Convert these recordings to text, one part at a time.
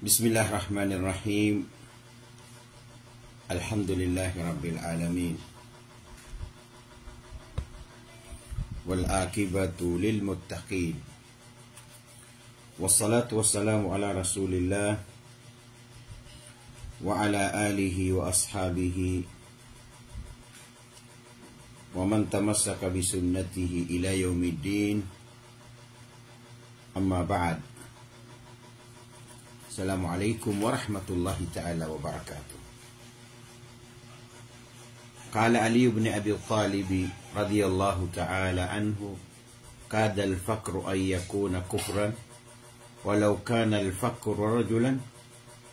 Bismillahirrahmanirrahim. Alhamdulillahi Rabbil Alamin. Wal akibatu lil muttaqin. Wassalatu wassalamu ala Rasulillah wa ala alihi wa ashabihi wa man tamassaka bi sunnatihi ila yaumiddin. Amma ba'd. Assalamualaikum warahmatullahi ta'ala wabarakatuh. Qala Ali ibn Abi Talib radhiyallahu ta'ala anhu, kada al-faqru an yakuna kufran walau kana al-faqru rajulan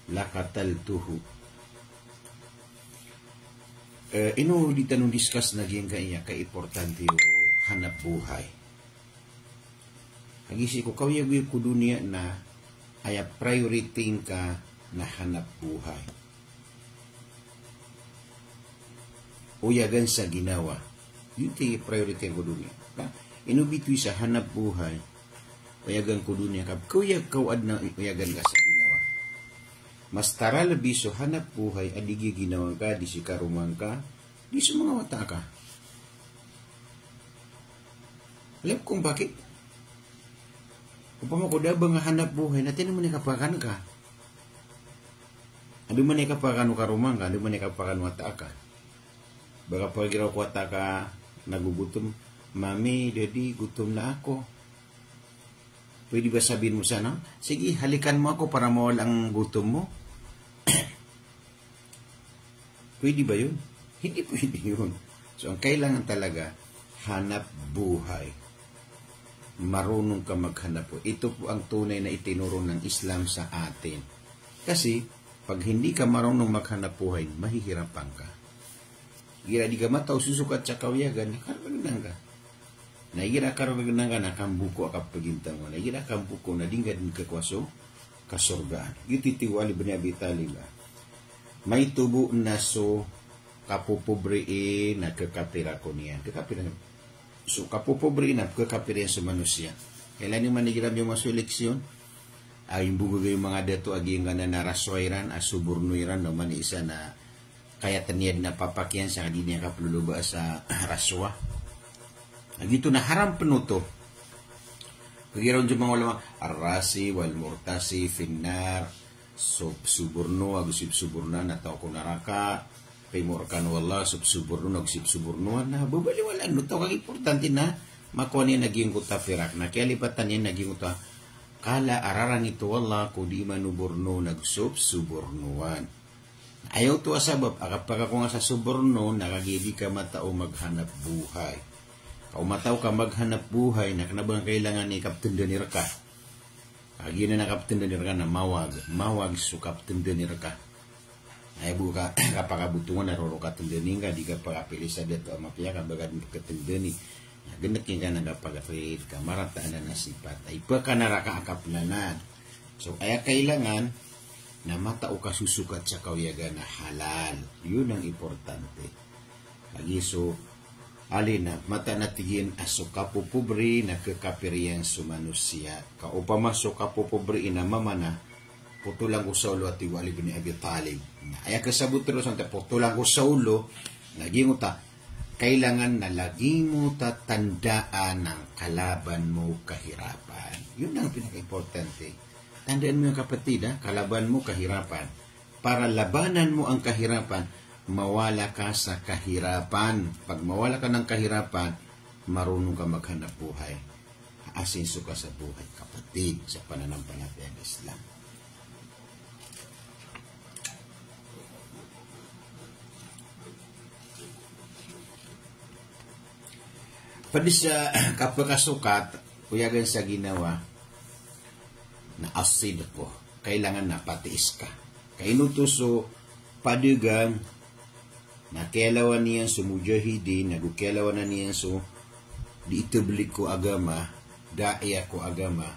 laqataltuhu. Ino di tanong discuss na gyan kaya ka-importante o hanap buhay. Hagisi ko kawiyag ko dunia na ay priority ka na hanap buhay. Uyagan sa ginawa. Yun tayo priority ko dunia. Inubitoy sa hanap buhay. Uyagan ko dunia ka. Kuyag kawad na uyagan ka sa ginawa. Mas tara labi so hanap buhay adigi ginawa ka, di si karumang ka, di sa mga wata ka. Alam kung bakit? Upama ko dabang nga hanap buhay, natin naman ikapakan ka. Ado man ikapakan ka rumang ka, ado man ikapakan wata ka. Baka pagiraw ko wata ka, nagugutom. Mami, daddy, gutom na ako. Pwede ba sabihin mo sana? Sige, halikan mo ako para mawala ang gutom mo. Pwede ba yun? Hindi pwede yun. So, ang kailangan talaga, hanap buhay. Marunong ka maghanap po. Ito po ang tunay na itinuro ng Islam sa atin. Kasi, pag hindi ka marunong maghanap buhay, mahihirapan ka. Gira di ka mataw, susukat sa kawiyagan, nakaraganan ka. Nagira karaganan ka, nakambuko akap pagintang mo. Nagira kambuko, nadinggan ka kwaso, kasurgaan. Ititiwali ba niya bitaliba? May tubo na so, kapupobriin, nagkakapira ko niya. Kakapira niya. So, kapopobre na, kakapirian sa manusia. Kailan yung manigiram yung mga seleksyon? Ay, yung bugagay yung mga dato, agi yung na naraswairan, asuburnuiran, no, mani isa na kaya taniyad na papakyan sa kadini niya kapluluba sa raswa. Agito na haram penuto. Kagiraw yung mga walang arasi, walmurtasi, finnar, suburno, agusip suburna, nataw ko naraka, Pimurkan wala subsuburno nagsibsuburnuan na babaliwala no to kag importante na makuha niya naging kuta firak na kaya lipatan niya naging kuta kala araran ito wala ko di manuburno nagsubsuburnuan. Ayaw to asabab kapag ako nga sa suburno nakagili ka matao maghanap buhay. Kau mataw ka maghanap buhay na kanabang kailangan ni Kapten Denirka. Agi na Kapten Denirka na mawag so Kapten Denirka. Ay buka kapakabutungan na roro katendeni nga di ka pagapili sa dito mapaya ka bagad katendeni ganit king ka nagapag-afraid ka marataan na nasipat ay baka naraka akaplanan so kaya kailangan na matao ka susukat sa kawiyagan na halal yun ang importante lagi so alina mata natigin aso kapupubri na kakapiriyan sumanusia kaupama so kapupubri na mamana putulang ko sa ulo at iwali bin Abi Talib. Ay kasabot rin sa putulang ko sa ulo, laging mo kailangan na laging mo tandaan ng kalaban mo kahirapan. Yun ang pinaka-importante. Tandaan mo yung kapatid, kalaban mo kahirapan. Para labanan mo ang kahirapan, mawala ka sa kahirapan. Pag mawala ka ng kahirapan, marunong ka maghanap buhay. Asinso ka sa buhay, kapatid, sa pananampalatayang Islam. Pwede sa kapagkasukat, kuyagan sa ginawa na asid po. Kailangan na patiis ka. Kainutuso, padugang, na kailawan niyan sa mujahidin, nagukailawan na niyan sa diitublik ko agama, daya ko agama,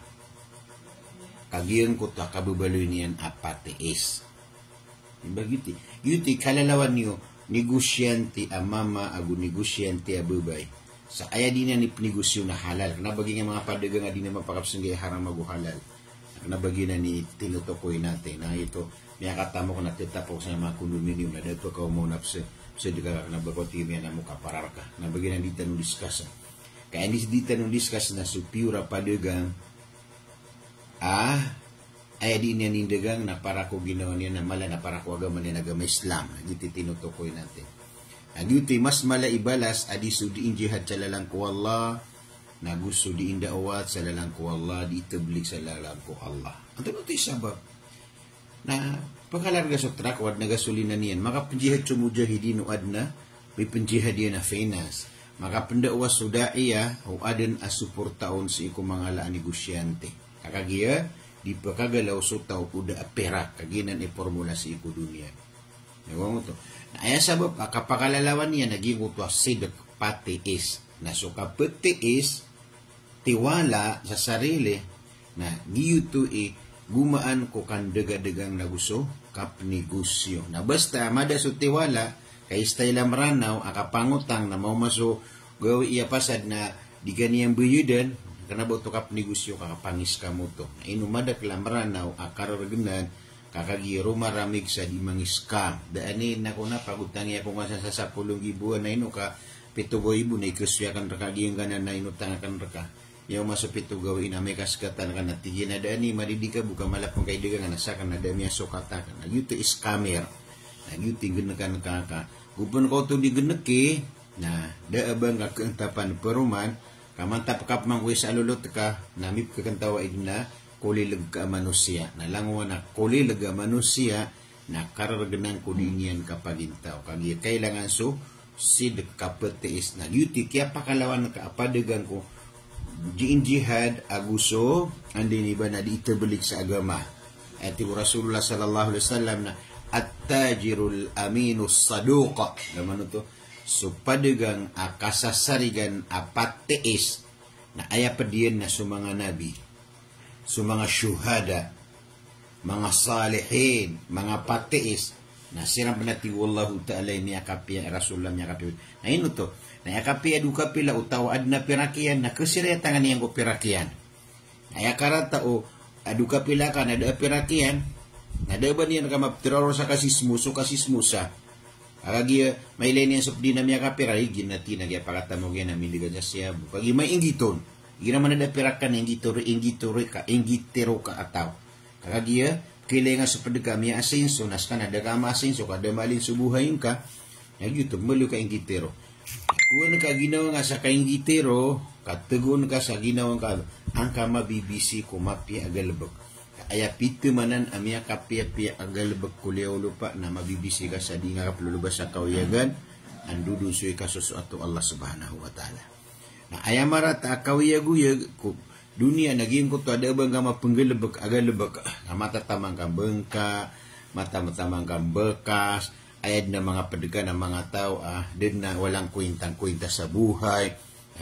kagiyan ko ta kababaloy niyan apatiis. Bagiti. Yuti, kalalawan niyo, negosyante amama, agu negosyante abubay. Sa kaya din na ni negosyo na halal. Kana bagay nga mga padaga nga din na mapakapsang gaya haram maguhalal. nabagi na ni tinutukoy natin na ito may katamo ko natitapok sa mga kondominium na dito ka umunap sa di ka nabagoti mo na mo kaparar ka nabagi na dito nung discuss kaya dito nung discuss na supura padegang ay di niya nindagang na para ko ginawa niya na mala na para ko agama niya nagama Islam dito tinutukoy natin agyuti mas mala ibalas adi sudiin jihad sa lalang ko Allah na gusto diin daawat sa lalang ko Allah di itablik sa lalang ko Allah ang ito sabab na pagkalarga sa truck wad nagasolina niyan maka penjihad sa mujahidin o adna may penjihad yan na finance maka pendawa sudaiya o adan asuportaon sa iko mga laan negosyante kakagiya di pagkagalaw so tao kuda pera kaginan formula sa iko dunia nawa mo to na aya sabab kapakalalawan niya naging utwa sidak patiis na so kapatiis tiwala sa sarili na giyuto gumaan ko kan dega-degang naguso kap negosyo na basta mada so tiwala kay style maranaw akapangutang na mao maso gawi iya pasad na di ganiyang buyudan kana ba to kap negosyo kakapangis ka mo to inumada klamranaw akarargenan kakagiro maramig sa di mangiskam daani na ko na pagutangi ako nga sa 10,000 na ino ka 7,000 na ikusyakan raka giyang ganan na inutangakan raka yaw masupito gawin na may kaskatan ka na tigin na daani maridika buka malapang kay diga nga nasakan na dami sukata ka na yuto is camera na yuto genekan kaka gupon ko to di geneki na daabang ka keentapan peruman kamantap kap mang wis alulot ka namip kakantawa igna kulileg ka manusia na languan na kulileg ka manusia na kararganan ko dinyan kapagintaw kagi kailangan so sid kapetiis na yuti kaya pakalawan ka apadegan ko jihad aguso andi ni ba na diitebelik sa agama at Rasulullah sallallahu alaihi wasallam na at-tajirul aminus saduqa naman to so padegang akasasarigan apateis na aya padiyan na sumanga nabi sumanga syuhada mga salihin mga pateis na sirang panati wallahu ta'ala ni akapia Rasulullah ni akapia na ino to na yakapia duka pila utawa adna pirakian na kesiraya tangan yang ko pirakian na yakarata o aduka pila ka na da pirakian na da ba niyan ka maptiraro sa kasismusa agagi may lain yan sop dinamya kapira higin na tinagya pakatamo gyan na miligan siya pagi may inggiton gina man na pirakan ingitoro ka ataw kagagi kailangan sa padagami asenso nas ka na dagama asenso kada malin subuhayin ka nagyuto malu ka ingitero kung ka ginawa nga sa kaingitero, katagon ka sa ginawa ka, ang ka mabibisi ko mapia agalbag. Kaya pito manan amya kapia-pia agalbag kuliaw lupa na mabibisi ka sa di nga kaplulubas sa kauyagan, ang dudusoy ka susuato Allah subhanahu wa ta'ala. Na ayamarata kauyag-uyag, dunia naging ko to ada bang ka mapenggalbag agalbag, na matatamang ka bengka, matatamang ka bekas, ayad na mga padagan ng mga tao din na walang kwintang-kwinta sa buhay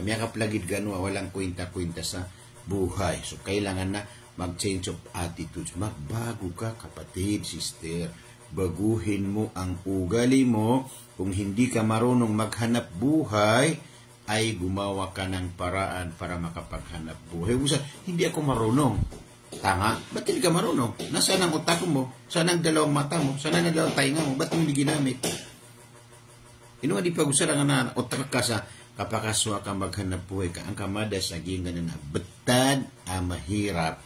may kaplagid gano'n walang kwinta-kwinta sa buhay so kailangan na mag-change of attitude magbago ka kapatid, sister baguhin mo ang ugali mo kung hindi ka marunong maghanap buhay ay gumawa ka ng paraan para makapaghanap buhay hindi ako marunong tanga, ba't hindi ka marunong? Nasaan ang utak mo? Saan ang dalawang mata mo? Saan ang dalawang tainga mo? Ba't mo hindi ginamit? Ino nga di pag-usara nga na utak ka sa kapakaswa ka maghanap buhay ka. Ang kamada sa gingan na betad mahirap.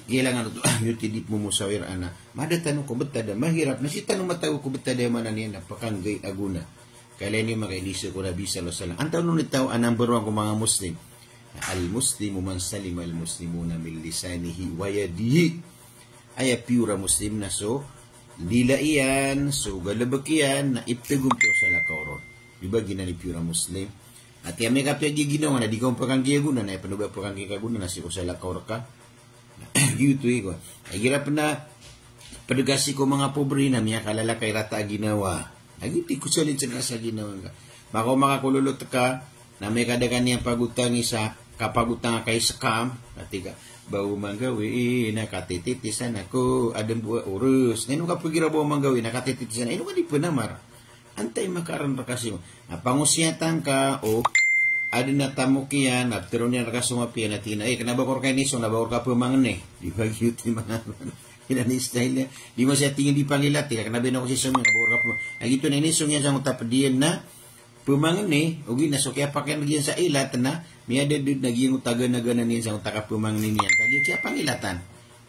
Kailangan ito, yung tidip mo musawir ana. Mada tanong ko betad mahirap. Nasi tanong mataw ko betad man niya napakanggay aguna. Kailan yung makainisa ko na bisa lo salang. Ang tanong nito, ang number 1 ko mga Muslim. Al-Muslimu man salima al-Muslimuna min lisanihi wa yadihi ay pura Muslim na so dila iyan so galabak iyan na iptagum to sa lakawron diba ginani pura Muslim at yan may kapya ginawa na di ko pakanggiyagunan na panuba pakanggiyagunan na si ko sa lakawr ka yuto ko ay girap na padagasi ko mga pobre na miya kalala kay rata ginawa agiti ko salit sa ginawa ka mako makakululot ka na may kadagan niyang pagutang isa kapagutang kay scam natika bau manggawi nakatititisan ako adem buat urus nino ka pigira bau manggawi nakatititisan ino ka di penamar antay makaran ra kasi pangusyatan ka o ada na tamo kiyan, pero niya nakasumapiyan na tina, kanabakor kay niso, nabakor ka pumangan di ba cute yung mga ilan style niya, di mo siya tingin di pangilat, kanabi na ko si Sumang, nabakor ka pumangan, ay ito na inisong yan sa mga tapadiyan na, pumangan ugi na so kaya pa kaya nagyan sa ilat na, miya dedud nagyan utagan na ganan niya sa mga takapumangan niyan, kaya kaya pangilatan,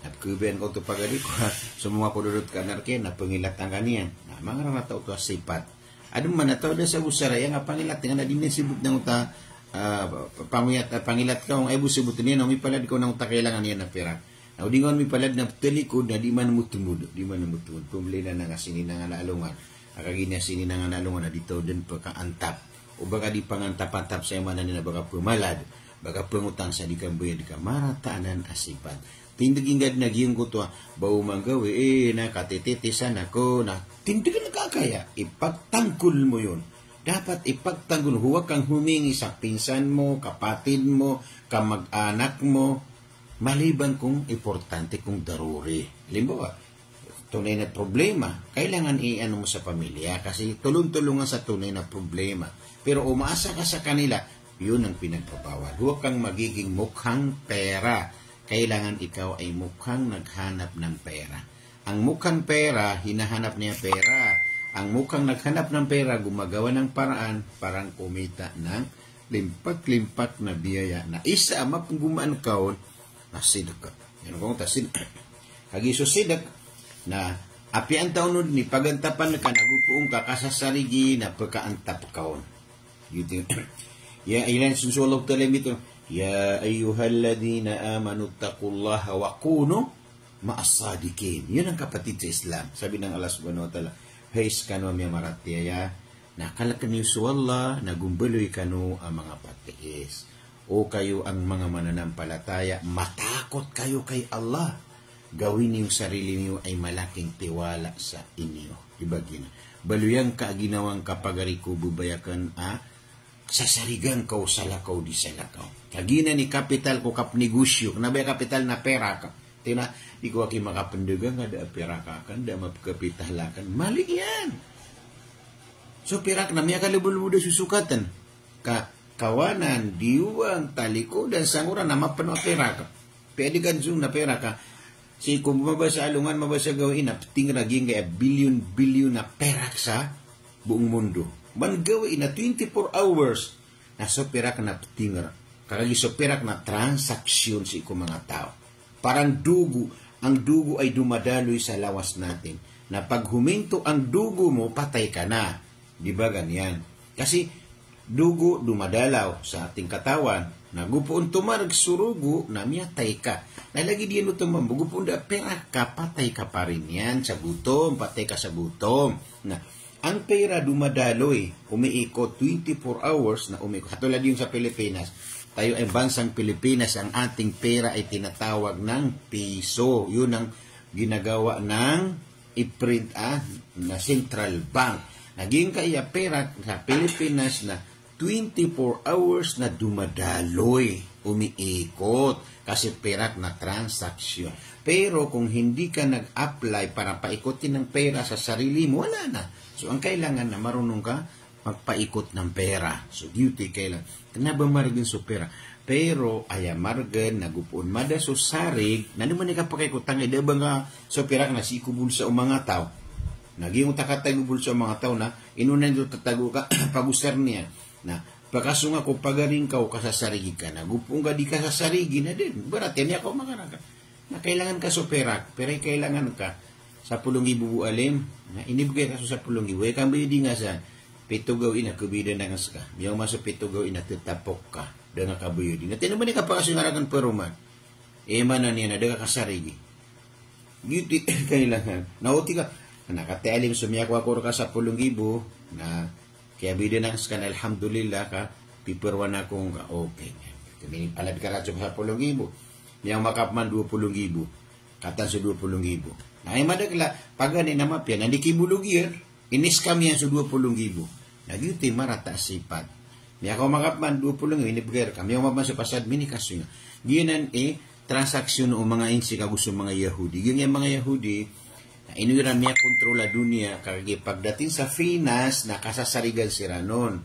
at kubihan ko ito pagadi ko, so mga kudurot ka narke, na pangilatan ka niyan, na mga rata ito sipat, adong man na ito, sa busaraya nga pangilat, nga na din sibuk ng uta, pangilat ka, ay busibut niya, may palad ko ng uta kailangan niya na pera, na udingon may palad na telikod na di man mutumud, pumili na nga sinin na nga naalungan, akagina sinin na nga naalungan na dito din pagkaantap, o baka di pangantap-antap sa imanan nila, baka pumalad, baka pangutang sa di kambuya, di ka marataanan asipan. Tindagin gad nagyong ko to, bau manggawi, nakatititisan ako, na tindagan nakakaya, ipagtangkol mo yun. Dapat ipagtanggol, huwag kang humingi sa pinsan mo, kapatid mo, kamag-anak mo, maliban kung importante kung daruri. Halimbawa, tunay na problema, kailangan i-ano mo sa pamilya kasi tulong-tulungan sa tunay na problema. Pero umaasa ka sa kanila, yun ang pinagpapawal. Huwag kang magiging mukhang pera. Kailangan ikaw ay mukhang naghanap ng pera. Ang mukhang pera, hinahanap niya pera. Ang mukhang naghanap ng pera, gumagawa ng paraan, parang kumita ng limpak-limpak na biyaya. Na isa, mapang gumaan kaon, nasidak ka. Yan kong tasin. Hagiso sidak, na api ang taon nun, ni pagantapan ka, nagupuong ka, kasasarigi, na pagkaantap kaon. Ya, ilan susulog talim ito, Ya ayyuhalladhina amanu taqullaha wa kunu ma'as-sadiqin. Yun ang kapatid sa Islam. Sabi ng Allah subhanahu wa ta'ala, Hays kanu miya maratiyaya, nakalakan niyo sa Allah, nagumbuloy kanu ang mga patiis. O kayo ang mga mananampalataya, matakot kayo kay Allah. Gawin niyo sarili niyo ay malaking tiwala sa inyo. Diba gina? Baluyang ka ginawang kapagari ko bubayakan sasarigan ka sa lakaw di sa lakaw. Kagina ni kapital ko kap negosyo, kanabay kapital na pera ka. Tina, di ko aki makapandagang nga da pera ka kan, da mapakapitalakan. Mali yan. So pera ka na miya kalibul da susukatan. Kawanan, diwang, talikodan, sanguran na mapano pera ka. Pwede kan zoom na pera ka. Si kung mabasa alungan, mabasa gawin na tingraging kaya bilyon na pera sa buong mundo. Man gawin na 24 hours na soperak na tingra. Kagagi soperak na transaksyon sa iko mga tao. Parang dugo. Ang dugo ay dumadaloy sa lawas natin. Na pag huminto ang dugo mo, patay ka na. Di ba ganyan? Kasi dugo dumadalaw sa ating katawan. Nagupoon tumarag surugo na miyatay ka. Nalagi diyan ito mabugupoon da pera ka, patay ka pa rin yan sa gutom. Patay ka sa gutom. Na ang pera dumadaloy, umiikot 24 hours na umiikot. Katulad yung sa Pilipinas, tayo ay bansang Pilipinas, ang ating pera ay tinatawag ng piso. Yun ang ginagawa ng i-print na central bank. Naging kaya pera sa Pilipinas na 24 hours na dumadaloy, umiikot, kasi pera na transaksyon. Pero kung hindi ka nag-apply para paikotin ng pera sa sarili mo, wala na. So, ang kailangan na marunong ka magpaikot ng pera. So, duty kailangan. Kanaba maragin so pera. Pero, aya margan, nagupuan mada so sarig, na naman ikapaikotang, ida ba nga so pera na si ikubul sa mga tao. Naging utakatagubul sa mga tao na, inunan nyo tatago ka, pagusar niya, na, pagkasunga ko pagaring ka o kasasarigi ka, nagupuan ka di kasasarigi na din. Barat, yan ako makaraka. Na kailangan ka so pera, pero kailangan ka, sa 10,000 bualim, na inibigay ka sa 10,000, ay kambi di nga sa pitugaw ina, kubida na nga ka. Yung maso pitugaw ina, tutapok ka, da nga kabuyo din. At yun naman ka pa kasi ngarakan peruman, manan niya na, da nga kasarigi. Beauty, kailangan. Nauti ka, nakatialim, sumiyak ako ka sa 10,000, na kaya bida na ka, alhamdulillah ka, piperwan akong ka, okay. Palad ka ratso sa 10,000, yung makapman 20,000, katan sa 20,000. Ay madagla, pagani na mapyan, hindi kibulugir, iniskam yan sa 20,000. Nagyuti marata sipat. Niya ako makapman 20,000, inibigay kami yung mapan sa pasad, minikasyo nga. Ginan transaksyon o mga insi kagusto mga Yahudi. Yung mga Yahudi, na inuiran niya kontrola dunia, kagagi pagdating sa Finas, nakasasarigan sila noon.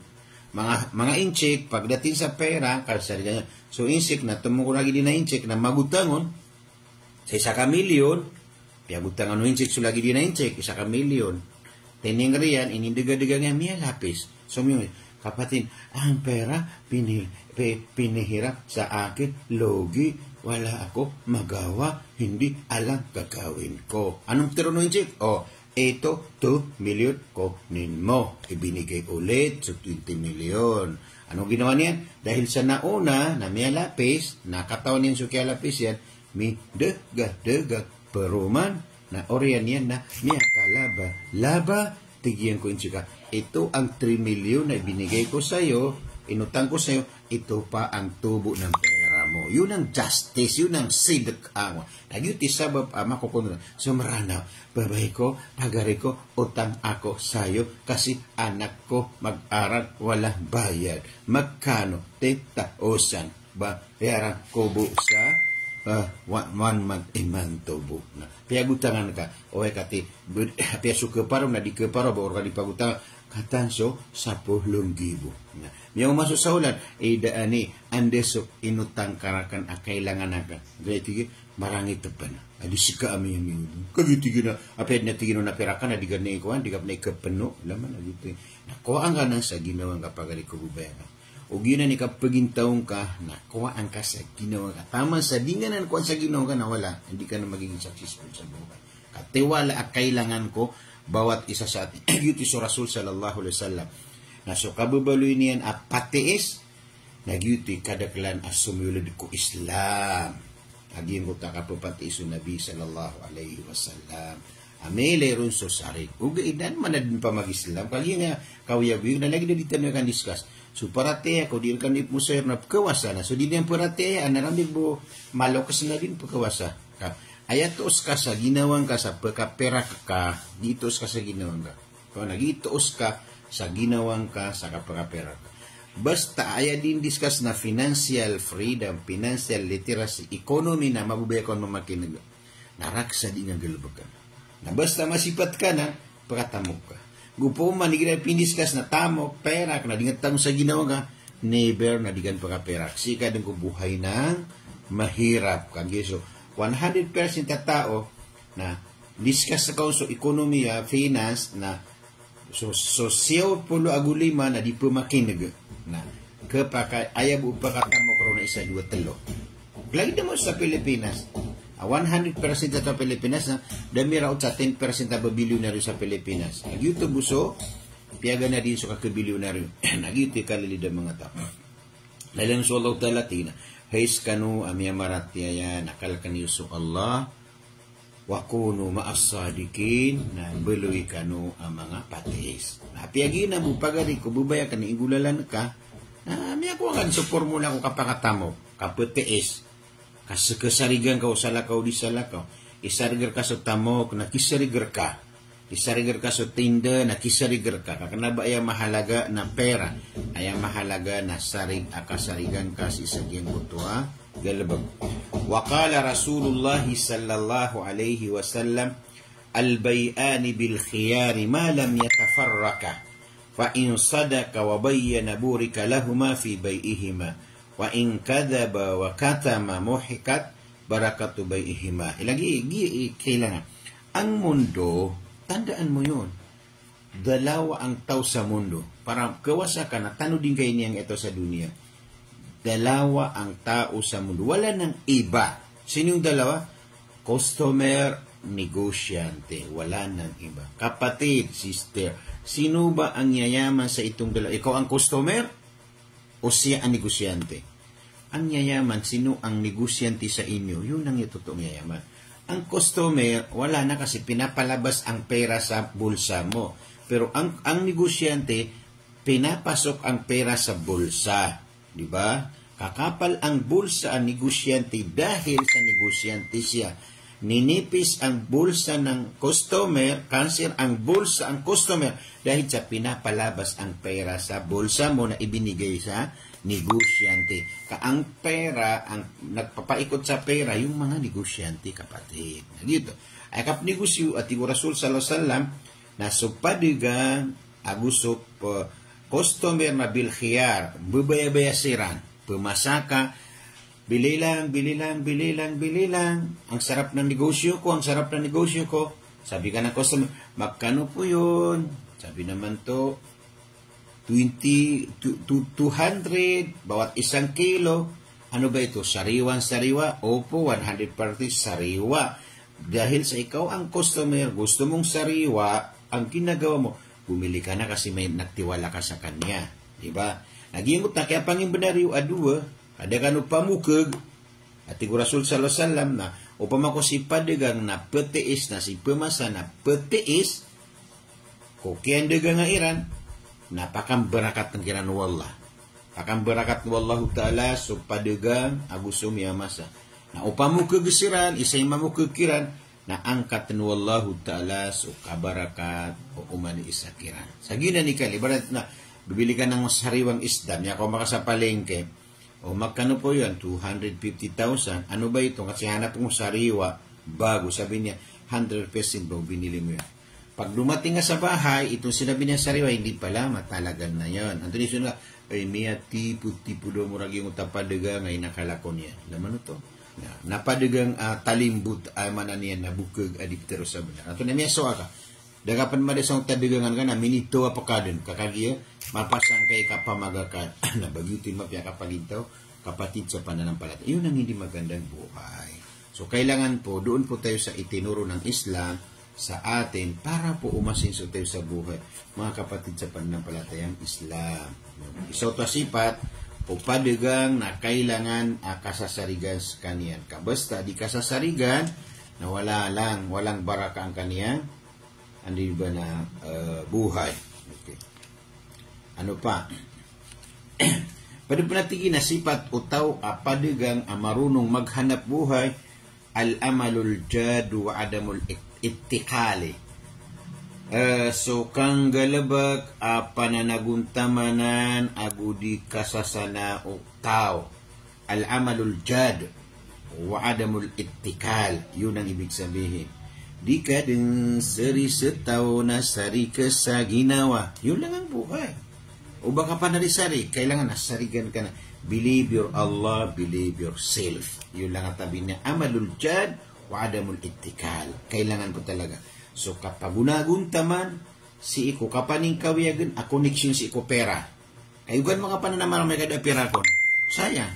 mga inchik, pagdating sa pera, kalsari ganyan. So, insik na, tumuko lagi din na inchik na magutangon, sa 1 milyon, piagutangan no inchik, so lagi din na inchik, 1 milyon. Tening riyan, inidiga-diga nga miya lapis. So, kapatid, ang pera, pinihirap sa akin, logi, wala ako magawa, hindi alam gagawin ko. Anong tiro no inchik? Ito, 2 milyon kunin mo. Ibinigay ulit, so 20 milyon. Anong ginawa niyan? Dahil sa nauna, na may lapis, nakataon niyan so kaya lapis yan, may dega peruman, na oriyan yan na may kalaba. Laba, tigyan ko insika. Ito ang 3 milyon na ibinigay ko sa'yo, inutang ko sa'yo, ito pa ang tubo ng pera mo. Yun ang justice, yun ang sidakang. Nagyuti sabab makukunan. So marana, babay ko, pagari ko, utang ako sa'yo kasi anak ko mag-aral, walang bayad. Magkano? 10,000 ba? Pera kubo sa 1 month, iman tubo na. Piagutangan ka, oe kati, pia suka paro na di ke paro, bawa ka di pagutangan, katanso, 10,000 na. Miyaw masuk sa ulan, daani, andeso, inutang karakan, kailangan ka. Gaya tigi, marangit tepan. Adi sika ami yang ini. Kagitigi na, apet na tigi na perakan, adi ganay ko, adi kapnay kapeno, laman, adi tigi. Nakuhaan ka na sa ginawang kapagali ko bubayan. O gina ni kapagintawang ka, nakuhaan ka sa ginawa ka. Tama sa dinganan ko sa ginawa ka na wala, hindi ka na magiging successful sa buhay. Katiwala at kailangan ko, bawat isa sa atin. Yuti so Rasul sallallahu alaihi wasallam. Na so kababaloy niyan at patiis, nagyuti kadaklan as sumulod ko Islam. Agin ko takapapatiis o Nabi sallallahu alaihi wasallam. Amele ron so sarik. Uga idan manadin pa mag-Islam. Kaya nga kawiyag-wiyag na lagi na dito na kan discuss. So parate ako, di kan ipmusayar na pagkawasa na. So di na yung parate, naramig mo malokas na din pagkawasa. Ayatos ka sa ginawang ka sa pagkapera ka, ditos ka sa ginawang ka. Kung nagitoos ka sa ginawang ka sa kapagkapera ka. Basta aya din discuss na financial freedom, financial literacy, economy na mabubaya ko mamakinag. Naraksa di nga galabagan. Na basta masipat ka na, pagkatamok ka. Gupo man, hindi ka pindiscuss na tamok, pera, na di nga tamok sa ginawang ka, never na di ka pagkapera. Sika din ko buhay ng mahirap. Kagiso, 100% na tao na discuss sa kauso ekonomiya, finance na sosiyo pulo agulima na di pumakinag na kapag ayaw upakatamo ko na 1, 2, 3. Lagi mo sa Pilipinas, 100% sa Pilipinas na dami raw sa 10% na bilyonaryo sa Pilipinas. Nag-YouTube buso, piyaga na din sa kakabilyonaryo. Nag-YouTube kalilida mga tao. Lalang sa Allah talatina, Hais kanu amya maratya nakal kaniyo so Allah wa kunu ma'as-sadikin na beloy kanu ang mga patis. Napiagi na mo pagari ko bubaya kan igulalan ka. Na amya ko kan sa formula ko kapakatamo kapetiis. Kasarigan ka usalakaw di salakaw. Isarigar ka sa tamok na kisarigar ka. Isarigar ka sa tinda na kisarigar ka. Kakana ba ay mahalaga na pera? Ay mahalaga na sarig akasarigan ka si sagyan butua galabag. Waqala Rasulullah sallallahu alaihi wasallam al-bay'ani bil khiyari ma lam yatafarraka fa in sadaka wa bayyana burika lahuma fi bay'ihima wa in kadhaba wa katama muhikat barakatu bay'ihima. Ilagi kailangan ang mundo, tandaan mo yun. Dalawa ang tao sa mundo. Para kawasa ka na, tanong din kayo niyang ito sa dunia. Dalawa ang tao sa mundo. Wala nang iba. Sino yung dalawa? Customer, negosyante. Wala nang iba. Kapatid, sister. Sino ba ang yayaman sa itong dalawa? Ikaw ang customer? O siya ang negosyante? Ang yayaman, sino ang negosyante sa inyo? Yun ang totoong yayaman. Ang customer, wala na kasi pinapalabas ang pera sa bulsa mo. Pero ang negosyante, pinapasok ang pera sa bulsa. Di ba? Kakapal ang bulsa ang negosyante dahil sa negosyante siya. Ninipis ang bulsa ng customer, cancer ang bulsa ang customer dahil sa pinapalabas ang pera sa bulsa mo na ibinigay sa negosyante. Ang pera, ang nagpapaikot sa pera, yung mga negosyante, kapatid. Dito, ay kapnegosyo at igo Rasul sallallahu alaihi wasallam na supadigan agusop customer na bil khiyar, bebaya-bayasiran, pemasaka, bili lang. Ang sarap ng negosyo ko. Sabi ka ng customer, magkano po yun? Sabi naman to, 200 bawat isang kilo. Ano ba ito? Sariwa? Opo, 100% sariwa. Dahil sa ikaw ang customer, gusto mong sariwa, ang ginagawa mo, bumili ka na kasi may nagtiwala ka sa kanya. Diba? Nagimot na kaya pangimbanariw adua, ada kanu pamukeg, at tigo Rasul sallallahu alaihi wasallam na, upama ko si padegang na petiis na si pemasa na petiis, kukian degang nga iran, napakang berakat ng kiran wallah. Pakang berakat wallahu ta'ala, so padegang agusum ya masa. Na upamu kegesiran, isay mamu kekiran, na angkat wallahu ta'ala, so kabarakat o umani isakiran. Sagina ni kali, ibarat na, bibili ka ng sariwang isda, niya kung makasapalengke, o magkano po yan? 250,000. Ano ba ito? Kasi hanap mo sariwa, bago. Sabi niya, 100% bro, binili mo yan. Pag dumating nga sa bahay, itong sinabi niya sariwa, hindi pala, matalagan na yan. Anto niya sila, ay miya tipu do murag yung tapadaga ngay nakalakon yan. Laman ito? Napadagang talimbut ay manan yan na bukag adiptero sa benar. Anto niya soa ka. Dagapan madasang tadagangan ka na, minito apakadan, kakagiya, mapasang kay kapamagakan, na bagyutin mapya kapalintaw, kapatid sa pananampalataya. Yun ang hindi magandang buhay. So, kailangan po, doon po tayo sa itinuro ng Islam sa atin, para po umasinso tayo sa buhay, mga kapatid sa pananampalatayang Islam. Isaw to sipat, o padagang na kailangan kasasarigan sa kaniyan. Basta di kasasarigan, na walang baraka ang kaniyang, hindi ba na buhay. Okay. Ano pa? Pada panatigin na sipat utaw padagang marunong maghanap buhay, al-amalul jadu wa adamul ittikali. So kang galabag pananaguntamanan agudi kasasana utaw. Al-amalul jad wa adamul ittikal. Yun ang ibig sabihin. Di ka din sari setaw na sari ka sa ginawa. Yun lang ang buhay. O baka pa narisari, kailangan nasarigan ka na. Believe your Allah, believe yourself. Yun lang ang tabi niya. Amalul jad wa adamul ittikal. Kailangan po talaga. So kapag gunaguntaman, si iko kapaning kawiyagan, a connection si iko pera. Kayugan mga pananamarang may kada pera kon. Sayang.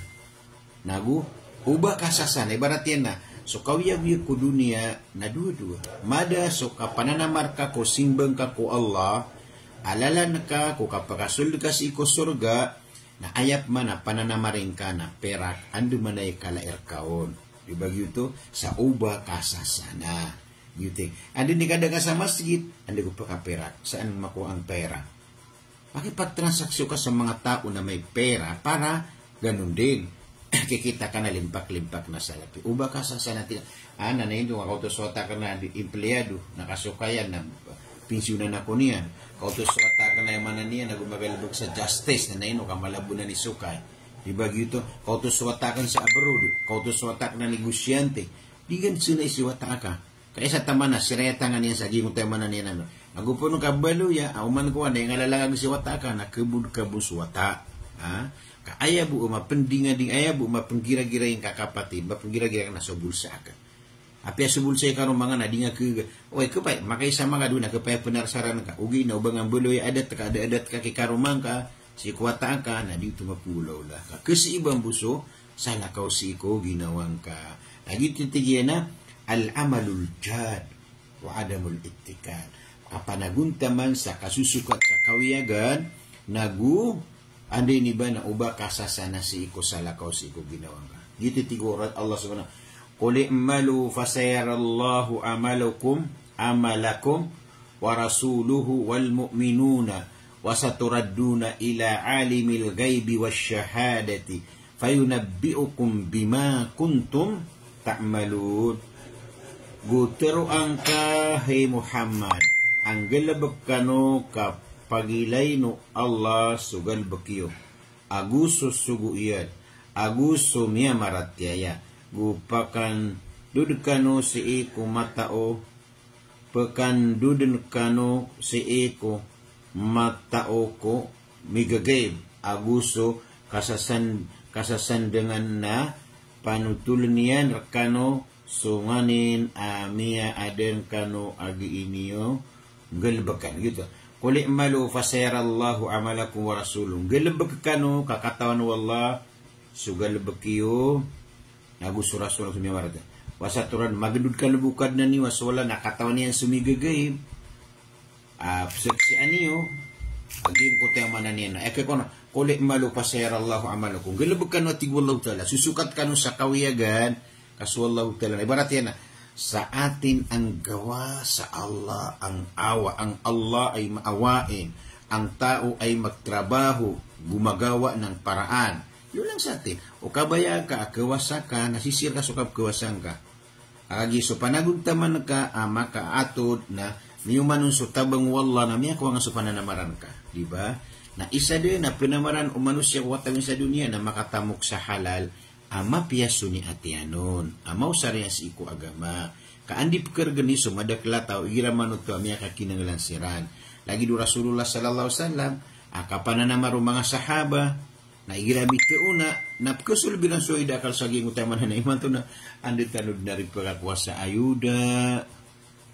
Nagu, uba kasasan. Ibarat yan na. So kawiyag ko dunia na dua-dua. Mada so kapananamar ka ko simbang ka ko Allah, alalan ka ko kapakasul ka si ko surga, na ayap man na pananamarin ka na perak, ando man ay kalaer kaon. Diba yun sa uba kasasana. Yun. Ando ni kada ka sa masjid, ando ko pa ka perak. Saan makuha ang pera? Makipagtransaksyon ka sa mga tao na may pera para ganun din. Kikita ka na limpak-limpak na salapi. Uba ka sa natin. Nanay doon, kautoswata ka na empleyado, nakasukayan na pensyunan ako niyan. Kautoswata ka na yung mana niya, nagumagalabog sa justice, na naino ka malabo na ni sukay. Diba gito? Kautoswata ka sa abroad, kautoswata ka na negosyante. Di gan sila isiwata ka. Kaya sa tama na, sireta nga niya sa gimong tayo mana niya na. Agupo nung kabaluya, auman ko na yung alalagag siwata ka, nakabud-kabuswata. Ayabu mapendinga ding ayabu mapenggira-gira yung kakapatid, mapenggira-gira na sa bulsa ka. Api sa bulsa ka mga nadinga ke, oy kapay makay sama ka doon kapay penarsaran ka. Ugi na ubang ang buloy adat ka kikarumang ka, si kuwata ka na dito mapulaw la ka. Kasi ibang buso sa lakaw si ko ginawang ka. Lagi titigyan na al-amalul jad wa adamul ittikal. Kapanaguntaman sa kasusukat sa kawiyagan andi ni ba na uba kasasana si iko sa lakaw si iko ginawang ka. Dito tigurat Allah subhanahu. Qul i'malu fasayarallahu amalakum wa rasuluhu wal mu'minuna wa saturadduna ila alimil ghaibi wasyahadati fayunabbi'ukum bima kuntum ta'malun. Gutero ang hey Muhammad ang galabag kano ka pagilay no Allah sugal bakiyo. Aguso suguyad. Aguso miya maratyaya. Gupakan dudkano si iko matao. Pekan duden kano si iko matao ko. migagay aguso kasasan dengan na panutulan niyan rakano sunganin amia aden kano agi inyo galbakan gitu. Qul i'malu fasayarallahu amalakum wa rasuluhu. Galbak kano kakatawan wallah sugalbakiyo nagu rasul sumiwarata. Wasaturan magdud kan bukad na ni waswala nakatawan niyan sumigagay. Seksi aniyo agin ko tayo mananiyan. Eke kono qul i'malu fasayarallahu amalakum. Galbak kano tigwallahu ta'ala. Susukat kano sa kawiyagan kaswallahu ta'ala. Ibarat yan na sa atin ang gawa sa Allah ang awa. Ang Allah ay maawain. Ang tao ay magtrabaho, gumagawa ng paraan. Yun lang sa atin. O kabaya ka, kawasa ka, nasisir ka, sukab kawasan ka. Agi, so panaguntaman ka, maka atod na niyumanon so tabang wallah na miya kuwa nga so pananamaran ka. Diba? Na isa din na pinamaran o manusia kuwatawin sa dunia na makatamok sa halal mapiyaso ni atianon. Amaw sariya si iku agama. Kaandi pekerganiso madakla tao igiramanot to amya kakinanglansiran. Lagi do Rasulullah sallallahu alaihi wasallam kapananamaro mga sahaba na igiramit ke una napkesul bilang so idakal saging utama na iman to na andit tanod na rin pagkakuasa ayuda.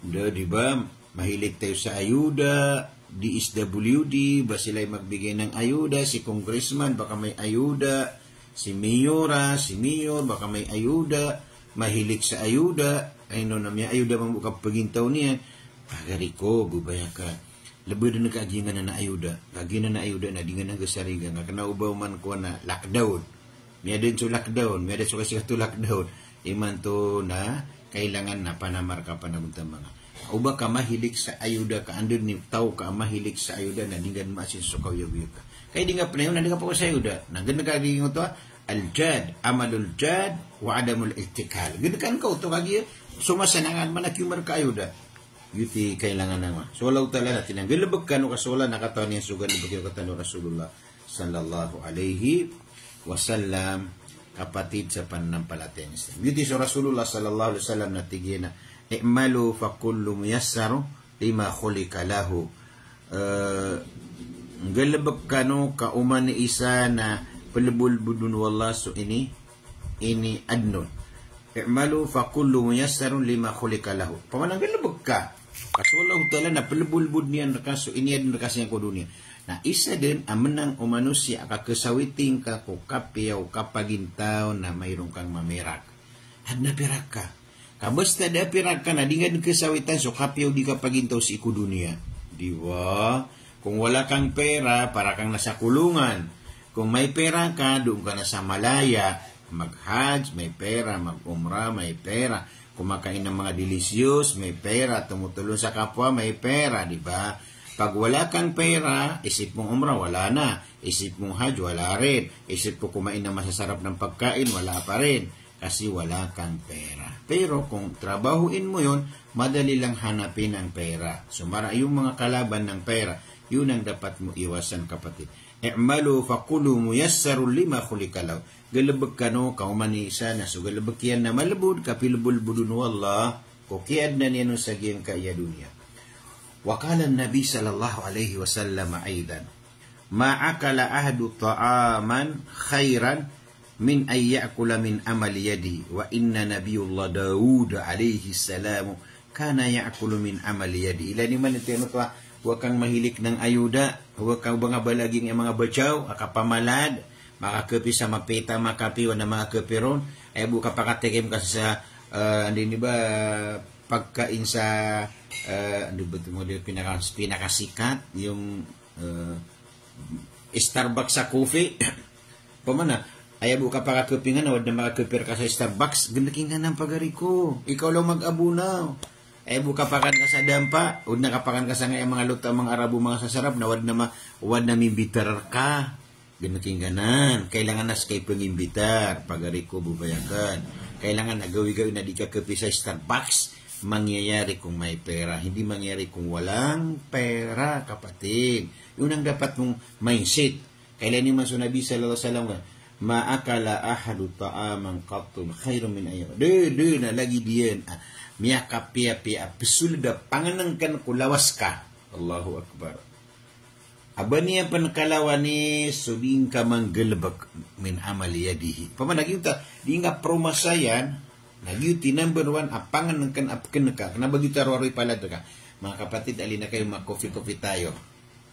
Di ba? Mahilig tayo sa ayuda. Di SWD ba sila'y magbigay ng ayuda? Si congressman baka may ayuda. Si Mayora, si Mayor, baka may ayuda, mahilig sa ayuda, ay no na may ayuda mamukap pagintaw niya, pagari ko, gubaya ka, labi na nagkagingan na ayuda, kaginan na ayuda na, di nga nagasariga, nga kanaubaw man ko na lockdown, may din so lockdown, may din so kasi ito lockdown, iman to na, kailangan na panamar ka panamuntang mga. Uba ka mahilig sa ayuda, ka andun ni tao ka mahilig sa ayuda, na di nga maasin so kawyag-wyag ka. Kaya di nga panayon, na di nga po sa ayuda, na ganda kagiging ito, al-jad, amalul jad, wa adamul iltikal. Ganda kan ka ito kagiging, sumasanangan manakyumar ka ayuda. Yuti kailangan naman. So, wala utala natin, ang galabag ka no kasula, nakatawa niya sugan, ibagyo katano Rasulullah sallallahu alaihi wasallam, kapatid sa pananampalatayang Islam. Yuti so Rasulullah sallallahu alaihi wasallam natigyan na, i'malu fa kullu muyassaru lima khulika lahu. Galabag ka no kauman ni isa na palibul budun wallah so ini adnon. I'malu fa kullu muyassarun lima khulika lahu. Pamanang galabag ka. Kasulong tala na palibul bud niyan kaso ini adnon kasi ko dunia. Na isa din amanang o manusia kasawiting ka ko kapiyaw kapagintaw na mayroong kang mamerak. Had na pirak ka. Kabasta da pirak ka na di nga kasawitan so kapiyaw di ka pagintaw si iku dunia. Di ba? Kung wala kang pera, para kang nasa kulungan. Kung may pera ka, doon ka na sa Malaya. Mag-hajj, may pera. Mag-umrah, may pera. Kumakain ng mga delicious, may pera. Tumutulong sa kapwa, may pera. Diba? Pag wala kang pera, isip mong umrah, wala na. Isip mong hajj, wala rin. Isip mo kumain ng masasarap ng pagkain, wala pa rin. Kasi wala kang pera. Pero kung trabahuin mo yon, madali lang hanapin ang pera. So, yung mga kalaban ng pera, yun ang dapat mo iwasan, kapatid. I'malu faqulu muyassarun lima khulika law. Galabag ka no, kaumani isa na. So galabag yan na malabud, kapilbul budun wallah, kukiad na niya no sa giyang kaya dunia. Wakala Nabi sallallahu alaihi wasallam aidan, ma'akala ahdu ta'aman khairan min ayyakula min amali yadi, wa inna Nabiyullah Dawud alaihi salamu kana ya'kulu min amali yadi. Ila ni man ito huwag kang mahilik ng ayuda, huwag kang mga balaging yung mga bachaw, akapamalad, makakepi sa mapeta, makapi, o na mga kepiron, ay buka pakatikim kasi sa, hindi ba, pagkain sa, ano ba ito mo, pinakasikat, yung Starbucks sa coffee, pamana, ay buka pakakepin nga na, wad na makakepir ka sa Starbucks, ganaking nga ng pagari ko, ikaw lang mag-abunaw. Bukapakan ka sa dampa, ud nakapakan ka sa nga mga luto, mga Arabo, mga sasarap, na wad na mimbitar ka. Ganaking ganan. Kailangan nas kay pangimbitar. Pagari ko, bubayakan. Kailangan nagawi-gawi na di ka kapi sa Starbucks. Mangyayari kung may pera. Hindi mangyayari kung walang pera, kapatid. Yun ang dapat mong mindset. Kailan ni Maso Nabi sallallahu alaihi wasallam, ma'akala ahadu ta'amang qattun khairum min ayyaw. De na lagi diyan. Miya kapia-pia, pisulda, panganangkan ko, lawas ka. Allahu Akbar. aba niya panakalawa ni subing ka manggelebak min amali yadihi. Paman nagyo ta di nga promasayan, nagyo ti number 1 apangan ng kan apken ka. Kana bagyo tarwaroy pala to ka. Mga kapatid, alin na kayo mag-coffee tayo.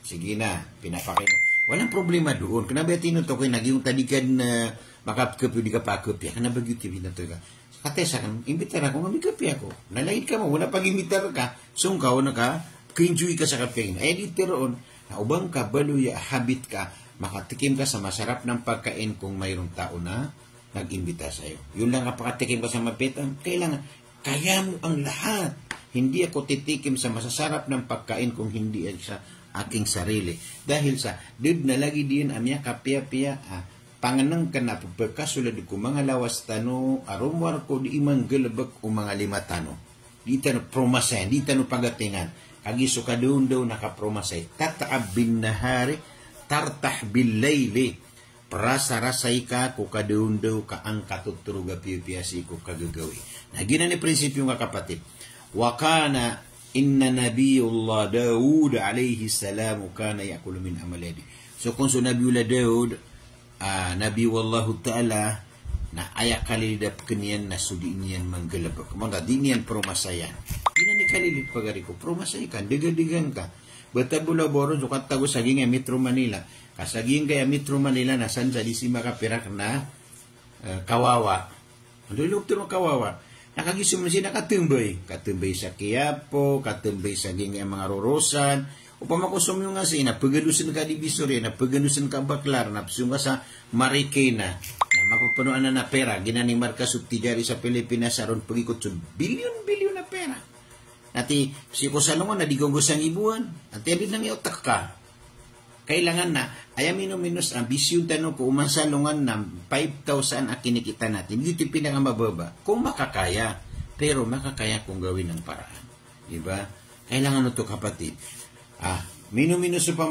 Sige na, pinapakay mo. Walang problema doon. Kana ba tino to kay nagyo tadikan na makapkapyo di ka pakapya. Kana bagyo ti binato ka. Katesa kan imbitar ako mamikapya ako. Nalahid ka mo, wala pag-imbitar ka, sungkaw na ka, enjoy ka sa kapya. Editoron na ubang ka, baluya, habit ka, makatikim ka sa masarap ng pagkain kung mayroong tao na nag-imbita sa iyo. Yun lang kapakatikim ka sa mapitan, kailangan, kaya mo ang lahat. Hindi ako titikim sa masasarap ng pagkain kung hindi sa aking sarili. Dahil sa, did na lagi din amya kapya-pya, panganang ka na pagkasulad ko mga lawas tano, arumwar ko di imang galabak o mga 5 tano. Di tano promasayan, di tano pagatingan. Kagiso ka doon daw nakapromasay. Tataab bin nahari, tartah bil layli. Prasarasay ka, kukadoon daw ka ang katuturuga piyasi ko kagagawi. Nagina ni prinsipyo nga kapatid. Wakana inna nabiyullah Daud alayhi salam kana yakulu min amaladi. So kung so nabiyullah Daud, nabiyullahu ta'ala, na ayak kalilidap kaniyan na sudi niyan manggalabak. Mga di niyan promasayan. Di na ni kalilit pagari ko. Promasay ka, diga-digan ka. Batabula boron, sukat tago saging ay Metro Manila. Kasaging kaya Metro Manila, nasan sa disima ka pirak na kawawa. Ano yung mo kawawa? Nakagisum na siya nakatumbay. Katumbay sa Quiapo, katumbay sa ging mga rorosan. O pamakusum yung nga siya, napagalusin ka di Visoria, napagalusin ka Baclar, napagalusin ka sa Marikina. Mapapunuan na pera, ginani marka subtijari sa Pilipinas, aron pagikot sa bilyon na pera. Nati, si Kusalungan na digugusang ibuan, at hindi nang iotak ka. Kailangan na, minus ambisyon tanong ko, umansalungan na 5,000 ang kinikita natin. Dito pinangamababa, kung makakaya, pero makakaya kung gawin ng paraan. Diba? Kailangan ito kapatid. Minus pa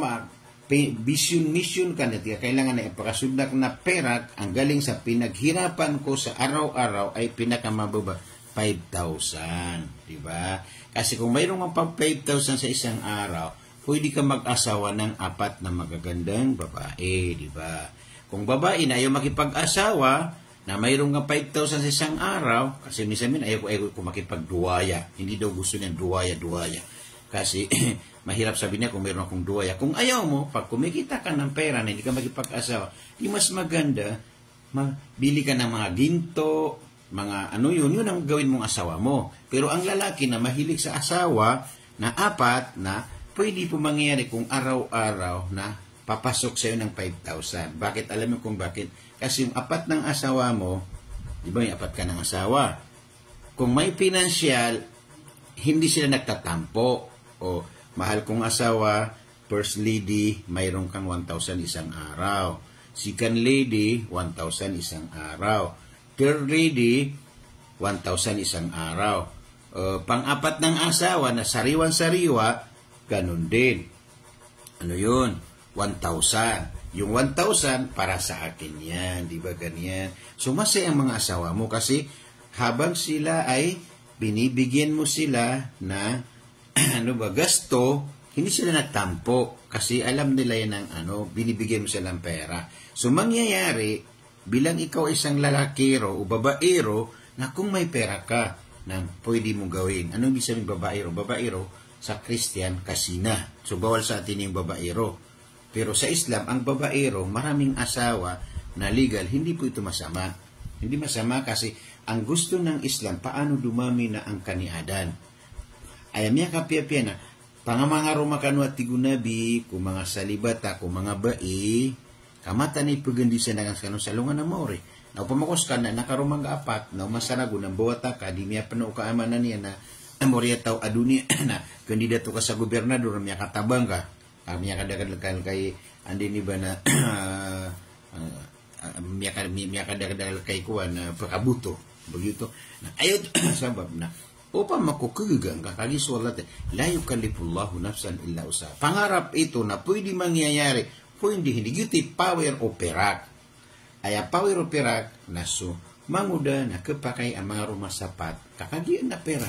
mission ka na, kailangan na ipakasudak na pera ang galing sa pinaghirapan ko sa araw-araw ay pinakamababa 5,000, diba? Kasi kung mayroong pang 5,000 sa isang araw, pwede ka mag-asawa ng 4 na magagandang babae, diba? Kung babae na ayaw makipag-asawa na mayroong 5,000 sa isang araw, kasi minsan ayaw ko makipag-duwaya, hindi daw gusto niya duwaya. Kasi mahirap sabihin niya kung mayroon akong duwaya. Kung ayaw mo, pag kumikita ka ng pera na hindi ka magipag-asawa, di mas maganda, bili ka ng mga ginto, mga yun ang gawin mong asawa mo. Pero ang lalaki na mahilig sa asawa na 4 na pwede po mangyari kung araw-araw na papasok sa'yo ng 5,000. Bakit? Alam mo kung bakit? Kasi yung 4 ng asawa mo, di ba yung 4 ka ng asawa? Kung may financial, hindi sila nagtatampo. O mahal kong asawa, first lady, mayroon kang 1,000 isang araw. Second lady, 1,000 isang araw. Third lady, 1,000 isang araw. Pang-4 ng asawa na sariwan-sariwa, ganun din. Ano yun? 1,000. Yung 1,000 para sa akin yan. Di ba ganyan? So masaya ang mga asawa mo kasi habang sila ay binibigyan mo sila na gasto, hindi sila nagtampo kasi alam nila yan ng binibigyan mo sila ng pera. So mangyayari, bilang ikaw isang lalakero o babaero, na kung may pera ka na pwede mong gawin. Anong ibig sabihin babaero? Babaero sa Christian, kasina. So bawal sa atin yung babaero. Pero sa Islam, ang babaero, maraming asawa na legal, hindi po ito masama. Hindi masama kasi ang gusto ng Islam, paano dumami na ang kaniadan. Ayam niya kapya-pya na, pangamanga rumakano at tigunabi, kung mga salibata, kung mga bai, kamata na ipagandi sa nagang salungan na maori. Na upamakos ka na nakarumang 4, na umasarago ng buwata ka, di niya panukaamanan niya na moriya tao adunia na kandidato ka sa gobernador, niya katabang ka, niya kadagadagal kay, andi ni ba na, niya kadagadagal kay kuwan, pagkabuto, begitu. Na ayaw, sabab na, upang makukugang kakagis walat, la yukallifullahu nafsan illa usaha. Pangarap ito na pwede mangyayari, pwede hindi. Yuti power o perak. Aya power o perak na so, manguda na kapakay ang mga rumah sapat, kakagian na pera.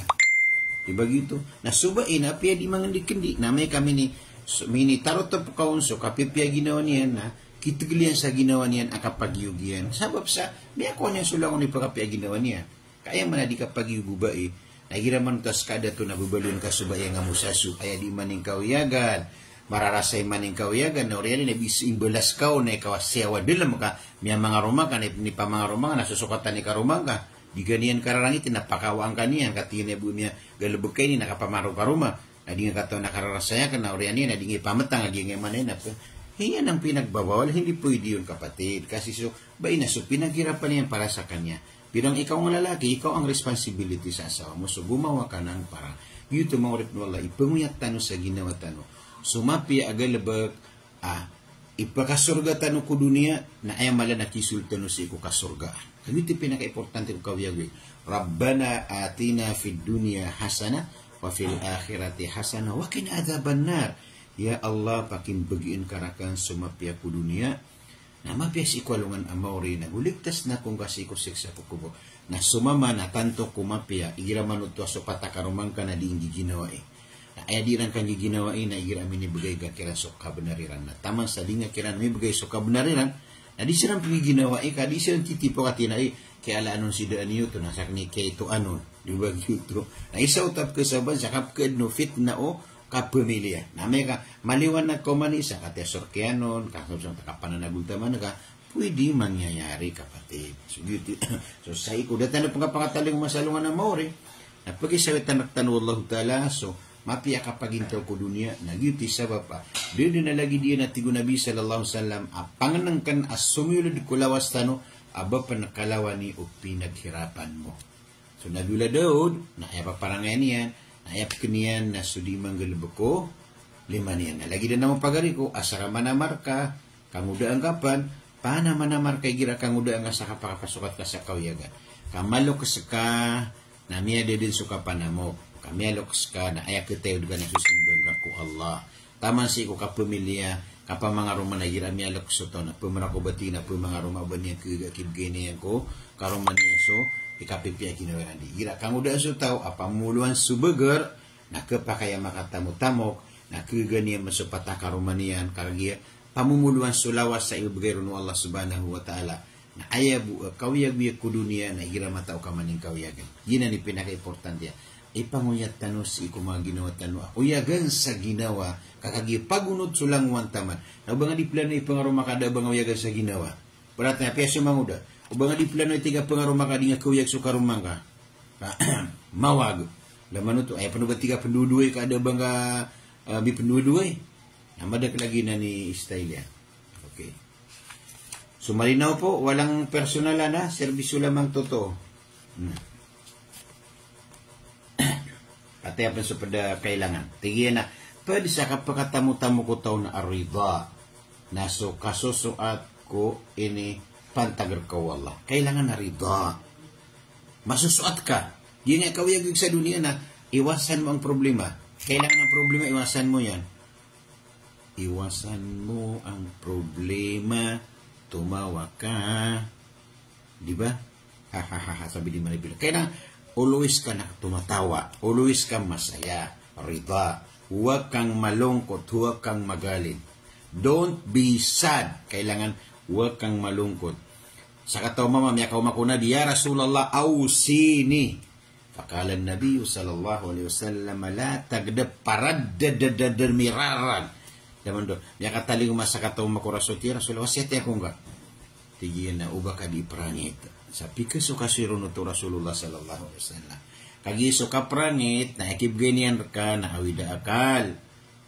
Diba gitu? Na subain na piya di mga dikendi, na may kami ni So, mini tarot to po kaunso, kapipya ginawa niyan na, kitagilian sa ginawa niyan ang kapagyugian. Sabab sa, may ako niyan sulangon ni pagkapya ginawa niya. Kaya man na di kapagyugo ba eh. Nagiraman tas kada to nabubalun ka subaya nga musasu, kaya di maning kauyagan. Mararasay maning kauyagan, na oriyan na bisimbelas ka o na ikaw siyawa bilang maka, may mga rumang ka, ni pa mga rumang ka, nasusukatan ni karumang ka. Di ganiyan kararangit, napakawang ka niya, katina bu niya, galubog kayo ni, nakapamaro ka rumang. Na di nga kato nakararasaya ka, na oriyan niya, na di nga pamatang, agi nga manay na po. Yan ang pinagbawal, hindi pwede yun kapatid. Kasi so, pinaghirapan niyan para sa kanya. Bilang ikaw ang lalaki, ikaw ang responsibility sa asawa mo. So, gumawa ka ng para. Yuto mga rip wala, ipanguyat tano sa ginawa tano. Sumapi agalabag, ipakasurga tano ko dunia, na ayam mala nakisul tano sa iko kasurga. Kaya ito pinaka-importante ko kawiyagwi. Rabbana atina fid dunya hasana, wa fil akhirati hasana, wa qina adzaban nar. Ya Allah, pakimbagiin karakan sumapi ako dunia, na mapias ikwalungan amawri, naguligtas na kung kasi ko siksa ko kubo. Na sumama na tanto kumapia, igiraman ito so patakarumang ka na di hindi ginawa eh. Na ayadiran kang ginawa eh, na igiramin ibigay ka kiran so kabenariran. Na taman sa di nga kiran may ibigay so kabenariran, na di silang ginawa eh, di silang titipo katina eh, kaya ala anon si daan niyo to, nasak ni kaya ito ano, di ba ito. Na isa utap ka sa bansa, kapkad no fit na o, kapamilya. Na may ka, maliwan na kumanisa, katesorkianon, kasabsang takapananagultaman ka, pwede mangyayari kapatid. So sa iko, datan na pagkapakataling masalungan ng maori, na pag-isawitan nagtano Allah Ta'ala, so mapiya kapagintaw ko dunia, nagyuti sa bapa. Doon na lagi diyan na tigo Nabi sallallahu sallam, apanganang kan asumulod ko lawas tano, aba pa nakalawa ni o pinaghirapan mo. So nagula doon, na ayapaparangan niyan, ayap kaniyan na sudimang galubako, lima niyan. Lagi na naman pagari ko, asara manamar ka, kanguda ang kapan, paana manamar ka, gira kanguda ang sa kapakapasukat ka sa kauyagan. Kamalok ka, na miya din suka panamo, kamalok ka, na ayak kita yung na susimbang ko Allah. Taman si ko kapamilya, kapamanga rumah na gira miya lok soto, na pumarako batina, pumanga rumah ba niya kibgeniyan ko, karuman niya so, ikapipiya ginawa di. Gira kang udah so tau apamuluan subeger na kepakaya makatamu-tamok na keganian masupata karumanian kargia pamumuluan sulawas sa ibigay no Allah subhanahu wa ta'ala na ayabu kawiyag biya ku dunia na gira matao ka maning kawiyagan. Gina ni pinaka-importante ya. Ipanguyat tano si iko mga ginawa tano. Uyagan sa ginawa kakagi pagunod sulang wantaman. Na ba nga di plano ipangaruma kada ba nga uyagan sa ginawa. Berat na piasa manguda. O ba nga di plano itiga pangaruma ka di nga kuyag sukarumang ka. Mawag. Laman ito, ay panugat tiga penduduay ka ada ba nga bipenduduay. Namadak lagi na ni Istailia. Okay. So malinaw po, walang personal na, serbisyo lamang totoo. Pati apan sa pada kailangan. Tigyan na, pwede sa kapagkatamu-tamu ko tao na arida. Na so kasusuat ko ini pantagar ko Allah. Kailangan na rida. Masusuat ka. Di nga kawiyagig sa dunia na iwasan mo ang problema. Kailangan ang problema, iwasan mo yan. Iwasan mo ang problema, tumawa ka. Di ba? Ha, sabi di Maribel. Kailangan, always ka na tumatawa. Always kang masaya. Rida. Huwag kang malungkot. Huwag kang magalit. Don't be sad. Kailangan huwag kang malungkot. Sa kataw mama, miya kaumakuna di, Ya Rasulallah, awsini. Fakala Nabi sallallahu alaihi wasallam, la tagdab paraddadadadar miraran. Daman do, miya kataling sa kataw makurasot, Ya Rasulallah, wasiyati ako nga. Tigiyan na, uba ka di pranit. Sa pikaso kasirun ito Rasulullah sallallahu alaihi wasallam. Kagiso ka pranit, na ekip ganyan ka, na awida akal.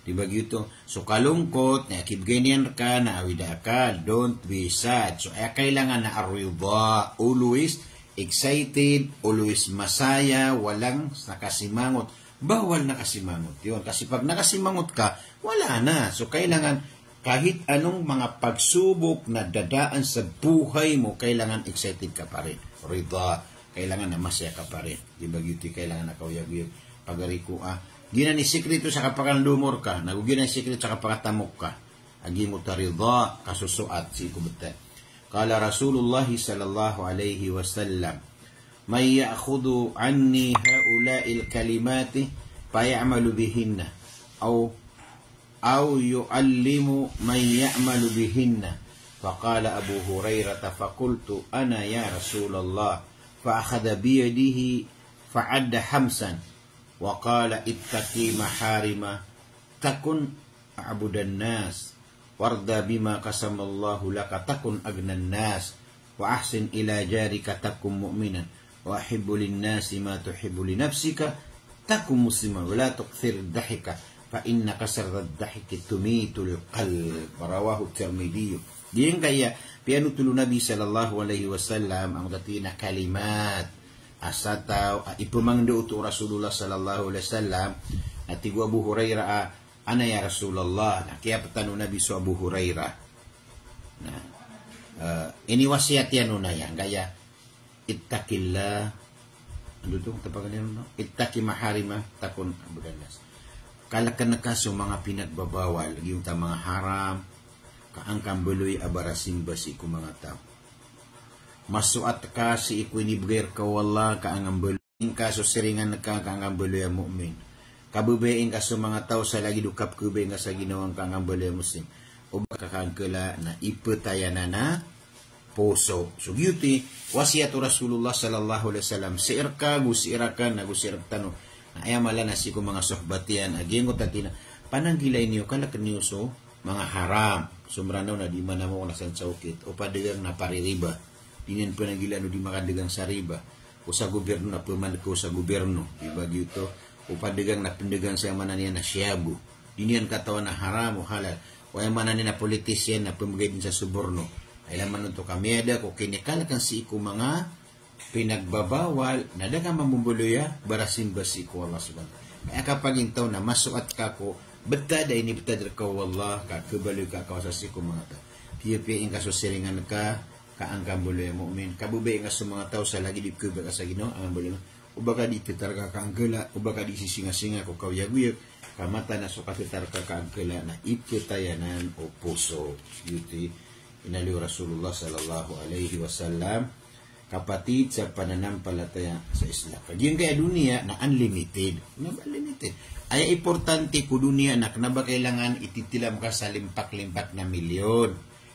Diba gitu? So kalungkot, na kibganyan ka, na awida akal. Don't be sad. So kailangan na arida. Always excited, always masaya, walang nakasimangot. Bawal nakasimangot yun. Kasi pag nakasimangot ka, wala na. So kailangan kahit anong mga pagsubok na dadaan sa buhay mo, kailangan excited ka pa rin. Rida. Kailangan na masaya ka pa rin. Diba gitu? Kailangan na kawiyag-wiyag. Pagariku gina ni sikreto sa kapakan lumor ka, nagugina ni sikreto sa kapakatamok ka. Agi mo tarida, kasusuat si kubete. Kala Rasulullah sallallahu alaihi wasallam, may ya'khudu anni haula'il kalimati, paya'amalu bihinna, أو يعلم من يعمل بهن. فقال أبو هريرة فقلت أنا يا رسول الله فأخذ بيده فعد خمسا وقال اتقي محارمه تكن أعبد الناس وارضى بما قسم الله لك تكن أغنى الناس وأحسن إلى جارك تكن مؤمنا وأحب للناس ما تحب لنفسك تكن مسلما ولا تكثر الضحك فإن كسر الضحك تميت القلب. رواه الترمذي. Diyan kaya pianutulo Nabi sallallahu alaihi wasallam ang datina kalimat asataw ipumangdo uto Rasulullah sallallahu alaihi wasallam at tigu Abu Hurairah ana ya Rasulullah. Kaya patano Nabi so Abu Hurairah na ini wasiat yan na yan kaya ittaqillah ano to tapagan no ittaqi maharima takun abudanas kalakan nakaso mga pinagbabawal yung ta mga haram kaangkang beloy abarasim basi ko mga tao masuat ka si ikwinibger ka wala kaangang beloy kaso siringan ka kaangang beloy mu'min kabubein kaso mga tao sa lagi dukap kubay nga sa ginawang kaangang beloy muslim o baka kaangkala na ipetayanan na puso. So beauty wasiat Rasulullah sallallahu alaihi wasallam siirka gusirakan na gusiratano na ayamala na si ko mga sohbatian agingo tatina pananggilay niyo kalak niyo so mga haram sumranaw na di man mo na sa ukit o padagang na paririba dinin pananggila no di makadagang sa riba o sa gobyerno na puman ko sa gobyerno diba dito o padagang na pendagang sa manan niya na syabu dinian katawan na haram o halal o ay manan na politisyan na pumagay din sa suborno. Ay laman nito kami ada ko kinikalakan si iku mga pinagbabawal na daga mamumbuloya barasin basi ko Allah subhanahu. Kaya kapag intaw na masuat ka ko betada ini betada ka wallah ka kebaloy ka kawasasi ko mga ta. Piya-piya ka susiringan ka kaangkang buloy mu'min. Kabubay nga sa mga tao sa lagi di kubay ka sa Ginoo ang buloy. Ubaka di pitar ka kaanggala, ubaka di sisinga-singa ko kawyaguyag. Kamata na so kapitar ka kaanggala na ipitayanan o puso. Beauty. Inaliw Rasulullah sallallahu alaihi wasallam kapatid sa pananampalataya sa Islam. Kagiyang kaya dunia na unlimited. Unlimited. Ay importante ko dunia na kanaba kailangan ititilam ka sa limpak-limpak na milyon.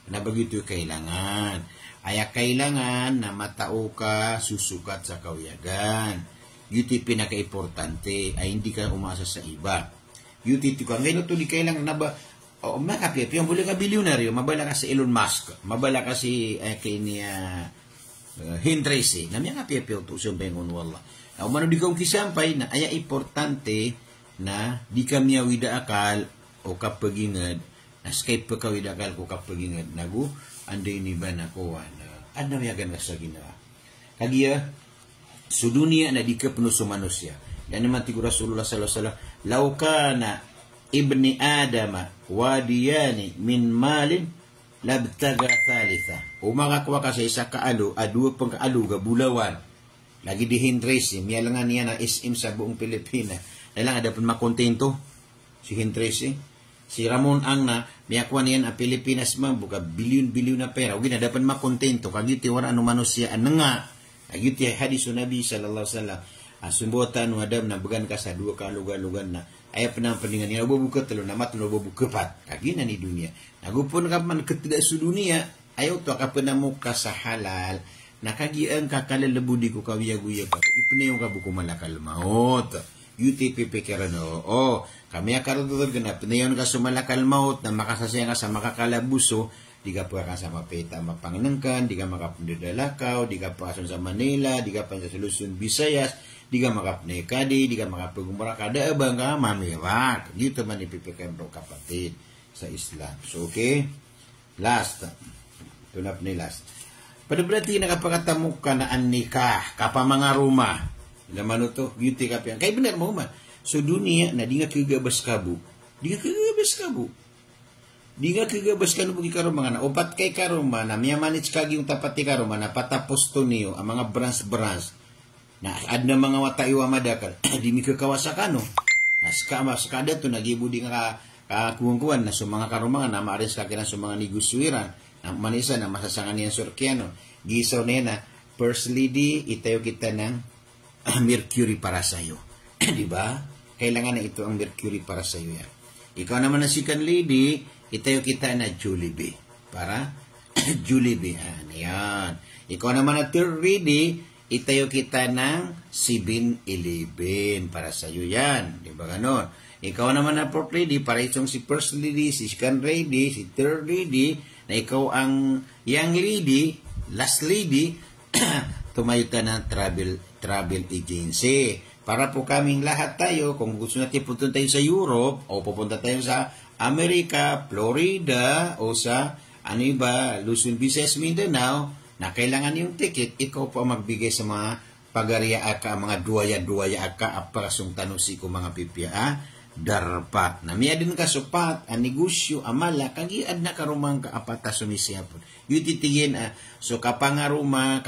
Kanaba gito kailangan. Ay kailangan na matao ka susukat sa kawiyagan. Yuti pinaka-importante ay hindi ka umasa sa iba. Yuti ko ngayon ito di kailangan na ba o makapit, yung boleh ka bilyonaryo, mabala ka si Elon Musk, mabala ka si kay niya Hind Tracy, na mga kapit to siyang wala. Na umano di kong kisampay na aya importante na di kami awida akal o kapagingad, na Skype pa kawida akal ko kapagingad, nagu, anday ni ba na ko, ano yagan ka sa ginawa. Kagiya, so dunia na di ka puno sa manusia. Yan naman tigo Rasulullah sallallahu alaihi wasallam, lauka na ibni Adama wadiyani min malin labtaga thalitha. O makakuha ka sa isa kaalo, adua pang kaalo, gabulawan. Lagi di Hind Tracy, miyalangan niya na SM sa buong Pilipinas. Kailangan dapat makontento si Hind Tracy. Si Ramon ang na, miyakuha niyan ang Pilipinas man, buka bilyon-bilyon na pera. O gina, dapat makontento. Kagiti wala ano manusia, ano nga. Kagiti hadis o Nabi sallallahu alaihi wasallam. Sumbuatan wadam na bagan ka sa dua kalugan-lugan na ay penang-peningan yang buka telu nama telu buka pat kagi na ni dunia nagupun kapan ketidak su dunia ayo to ka penamuka sa halal na kagi ang kakala lebu di ku kawiya-guya ka ipne yung kabuku malakal maut UTP pikiran kami akan tergena penayon ka sumalakal maut na makasasaya ka sa makakalabuso di ka ka sa mapeta mapanginengkan di ka makapundalakaw di ka pason sa Manila di ka pa sa Luzon Visayas di ka makapne kadi, di ka makapagumara kada abang ka mamirak. Dito man ipipikam ro kapatid sa Islam. So, okay? Last. Tunap ni last. Pada berarti nakapakatamok ka na an nikah, kapa mga rumah. Laman ito, beauty ka piyan. Kaya benar mo man. So, dunia na di nga kagabas kabu. Di nga kagabas kabu. Di nga kagabas ka nubugi ka rumah na. Opat kay ka rumah na, miyamanits kagi yung tapat ka rumah na, patapos to niyo, ang mga branch-branch. Na adna mga wataiwa madakal di mi kakawasakano nas kada to nagibudi nga kuwang-kuwan na mga karumangan na maaris kakilan sa mga negosyoran na manisa na masasangan niya surkiano gisaw niya na first lady itayo kita ng mercury para sa iyo di ba kailangan na ito ang mercury para sa iyo yan Ikaw naman na second lady, itayo kita na Jollibee. Para Jollibee. Yan. Ikaw naman na third lady, itayo kita ng 7-Eleven. Para sa'yo yan. Di ba ganon? Ikaw naman na fourth lady, para itong si first lady, si second lady, si third lady, na ikaw ang young lady, last lady, tumayo ka ng travel agency. Para po kaming lahat tayo, kung gusto natin pupunta tayo sa Europe, o pupunta tayo sa Amerika, Florida, o sa Luzon, Visayas, Mindanao, na kailangan yung ticket, ikaw po magbigay sa mga pagariya aka, mga duwaya-duwaya aka, apasong tanusi ko mga pipya, darpa. Na miya din kasupat, ang negosyo, amala, kagiad na karumang kaapata sumisiyapon. Yung titigin, so kapangaruma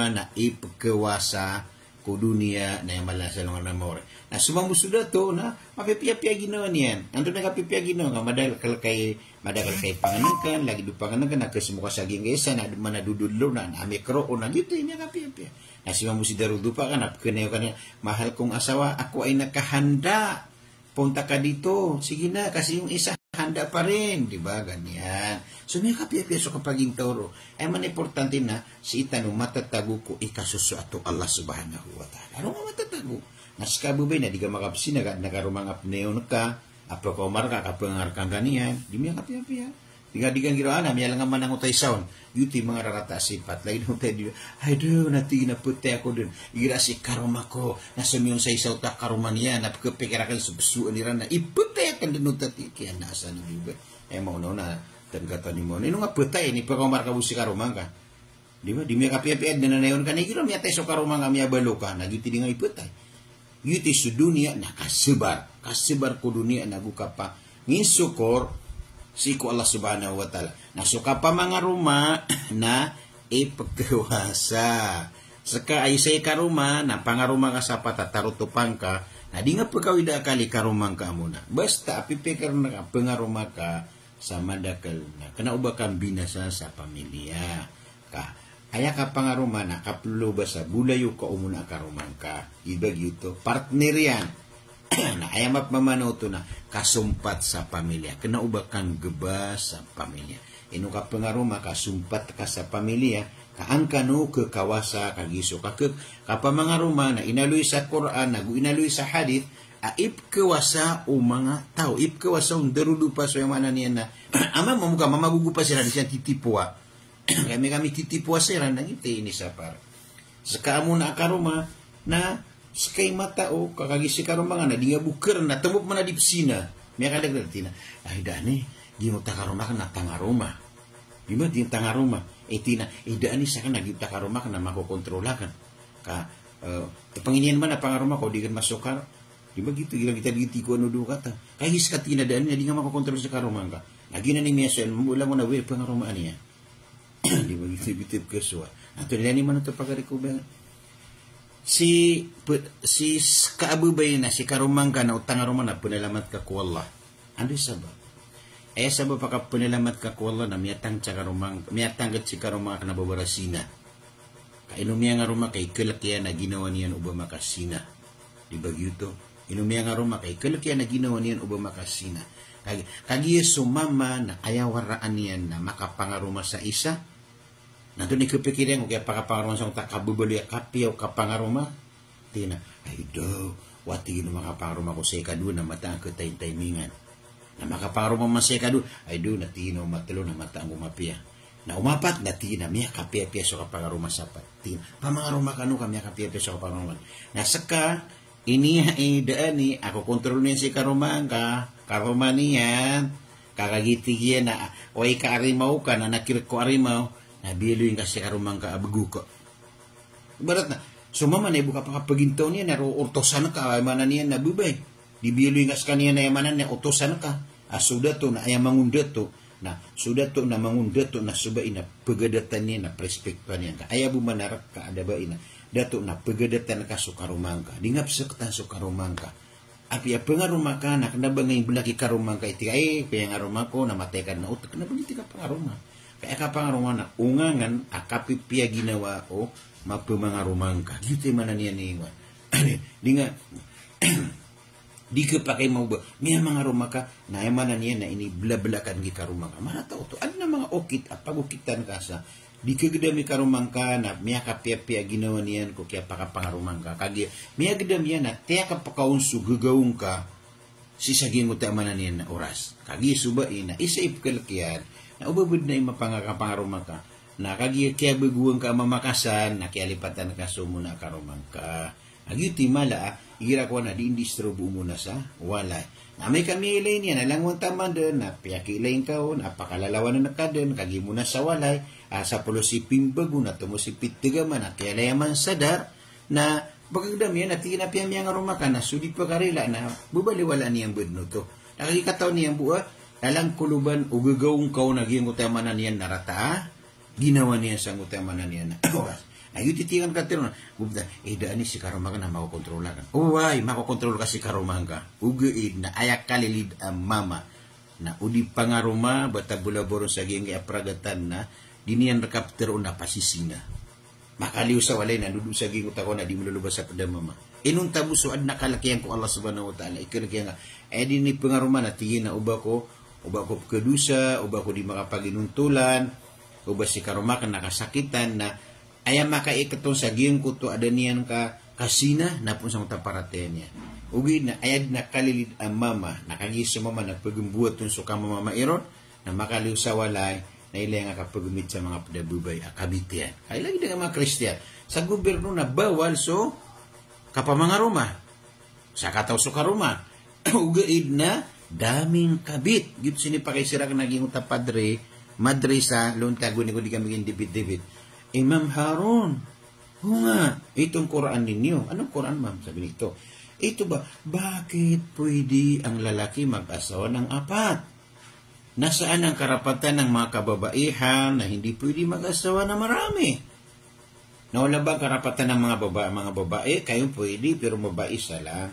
na ipagkawasa ko dunia na yung malasa ng namore. Na sumamusuda to na mapipiyapia ginawa niyan. Ando na kapipia ginawa nga madakal kay panganangkan, lagi do panganangkan na kasumuka sa gingesa na manadududlo na amikro o na dito niya kapipia. Na sumamusuda rudupa ka na kanayo kanya, mahal kong asawa, ako ay nakahanda. Punta ka dito. Sige na, kasi yung isa handa pa rin. Diba? Ganyan. So, may kapiyapiyaso kapag yung tauro. Ay man importante na, si itanong matatago ko ikasuso ato Allah subhanahu wa ta'ala. Ano nga matatago? Naskabubay na, di ka makapsin, nakarumangap na yun ka, apo ka umar ka, kapangar kang ganiyan. Di mo yung kapiyapiya. Di ka giraana, may alang man ang utay sound. Yuti mga rarata sipat. Lagi nung tayo, ay doon, nati naputi ako doon. Ira si karuma ko, nasumiyong sa isaw ta karuma niya, napikirakan sa besuan nila na, iputi akan doon tati. Kaya nasa na diba? Maunaw na, tangkatan ni mo. Ino nga putay, ni pagkamar ka si karuma ka. Di ba? Di mo yung kapiyapiad na nanayon ka, nagiro miya tayo sa karuma nga miya balo ka, nagyuti di nga iputay. Yuti sa dunia, nakasibar. Kasibar ko dunia, naguka pa. Nginsukor, siku Allah subhanahu wa ta'ala. Nasuka pa mga ruma na ipagkawasa. Saka ay say karuma na pangaruma ka sa patatarutupang ka na di nga pagkawida kali karumang ka muna. Basta apipikar na pangaruma ka sa madakal na kanauba kang binasa sa pamilya. Aya ka pangaruma na kaplo ba sa bulayo ka umuna karumang ka. Ibag ito. Partner yan. Na ayamat mamanoto na kasumpat sa pamilya. Kanauba kang geba sa pamilya. Ino ka pangaruma, kasumpat ka sa pamilya, kaan kanu kekawasa kagiso kapamangaruma na inaloy sa Quran, inaloy sa hadith, aip kawasa o mga tao. Ip kawasa ang darudupa so yung mana niya na ama mamuka, mamagugupa sila di siya titipua. kami titipua sila, nangiti ini sa par. Saka mo na akaruma na sakay mata o kakagisi karuma nga na di nga bukir na tumop man na di pisina. May kalagdatin na, ay dani, di mo takaruma ka na tangaruma. Di ba, di tangaruma. Tina, dani sa ka na di takaruma ka na makokontrola ka. Panginian man na pangaruma ko, di ka masukar. Di ba, gitu, kita diti ko ano do ka ta. Kahis ka tinadaan niya, di nga makokontrol sa karuma ka. Lagi na ni Miyaso, mula mo na, pangaruma niya. Di ba, gitu, kaswa. Ato nila ni man ito pagkarikuba. Si kaabubay na si karumang ka na utang arumang na punalamat ka ku Allah. Ano yung sabab? Sabab pa ka punalamat ka ku Allah na miyatang gat si karumang ka na babarasina. Kainumiya nga rumang kay kalakya na ginawa niyan uba makasina. Di ba yuto? Inumiya nga rumang kay kalakya na ginawa niyan uba makasina. Kagi sumama na ayawaraan niyan na makapangaruma sa isa. Nanto ni kepikiran kaya pakapangaruma sa takabubali kapi o kapangaruma. Tina, ay do, wati gino makapangaruma ko sa ikadu na mata ang katay-taymingan. Na makapangaruma man sa ikadu, ay do, natino matalo na mata ang umapia. Na umapat, natina, miya kapia-pia sa kapangaruma sapat. Tina, pamangaruma ka no, kamiya kapia-pia sa kapangaruma. Nasaka, iniya daan ni, ako kontrol niya si karumang ka, karuma niyan, kakagiti na, o ika-arimaw ka, na nakirit ko arimaw, nabilo yung kasi karumang ka abagu ko. Barat na, sumama na ibu ka pagintaw niya, naro ortosan ka, ayamanan niya nabubay. Di bilo yung kasi kaniya na ayamanan niya, ortosan ka. Sudah to na ayamangundat to, na sudah to na mangundat to, na subay na pagadatan niya, na prespektuan niya. Ayabu manarak ka, adabay na. Dato na pagadatan ka so karumang ka. Di nga pisaktan so karumang ka. Api apa ngarumah ka, na kenapa ngayon belaki karumang ka, iti ay, kaya ngarumah ko, namatay ka na utak, kenapa iti ka pangarumah? Kaya kapangarumah na ungangan akapipia ginawa o mapamangarumang ka. Dito yung mana niya ni Iwan. Di nga, Di ka pa kayo mauba. May mga rumah ka, na emanan niya na ini bela-belakan di ka rumah ka. Mana tao to? Ano na mga okit at pagukitan ka sa di ka gada mi karumang ka na miya ka pia-pia ginawa niyan ko kaya pakapangarumang ka. Kagi, miya gada miya na tiya ka pakaunso gagawin ka si saging uta emanan niyan na oras. Kagi subain na isa ipkalakyan na ubabud na imapangakapangarumang ka na kagi kaya baguang ka mamakasan na kaya lipatan ka sumuna karumang ka. Agi timala igira ko na di indistro muna sa walay. Na may kami ilay niya, nalangon taman din, na piyaki ilay ka o, napakalalawan na nakadin, kagi muna sa walay, sa polosiping bago na tumusipit tigaman, na kaya layaman sadar, na bagagdam yan, at tinapiyam yang arumaka, na sulit pa karila, na bubaliwala niyang budno to. Nakikataw niyang buwa, lalang kuluban, ugagawang kao naging utamanan niyan narata, ginawa niya sa utamanan niyan na oras. Ayun titigan ka tiro na, daan ni si karumang na makokontrola ka. Uway, makokontrol ka si karumang ka. Ugaid na ayak kalilid ang mama. Na udi pangaruma, bata bulaboro sa giyang apragatan na, diniyan rekaptero na pasisina. Makaliw sa walay na, nudu sa giyang utako na, di mululubas sa pada mama. Inong tabusoan na kalakihan ko Allah subhanahu wa ta'ala. Ikinagyan nga, di ni pangaruma na, tingin na uba ko kedusa, uba ko di makapaginuntulan, uba si karumang ka nakasakitan na, ay makaikatong sa giyong kuto ada niyan ka kasina na po sa mga paraten niya. Ugi na ayad na kalilid ang mama, nakagisa mama na pagumbuot yung suka mama iron, na makaliw sa walay, na ilang akapagumit sa mga padabubay akabitian. Ay lagi ng mga Kristiyan. Sa gobyerno na bawal so kapamangaruma. Sa kataw so karuma. Ugaid na daming kabit. Gip sinipakaisira ka naging utapadre, madre sa luntago ni ko di kami indipid-dipid. Imam Harun, nga, itong Quran ninyo. Anong Quran, ma'am? Sabi nito. Ito ba, bakit pwede ang lalaki mag-asawa ng apat? Nasaan ang karapatan ng mga kababaihan na hindi pwede mag-asawa na marami? Nawala ba karapatan ng mga babae? Kayo pwede, pero babae isa lang.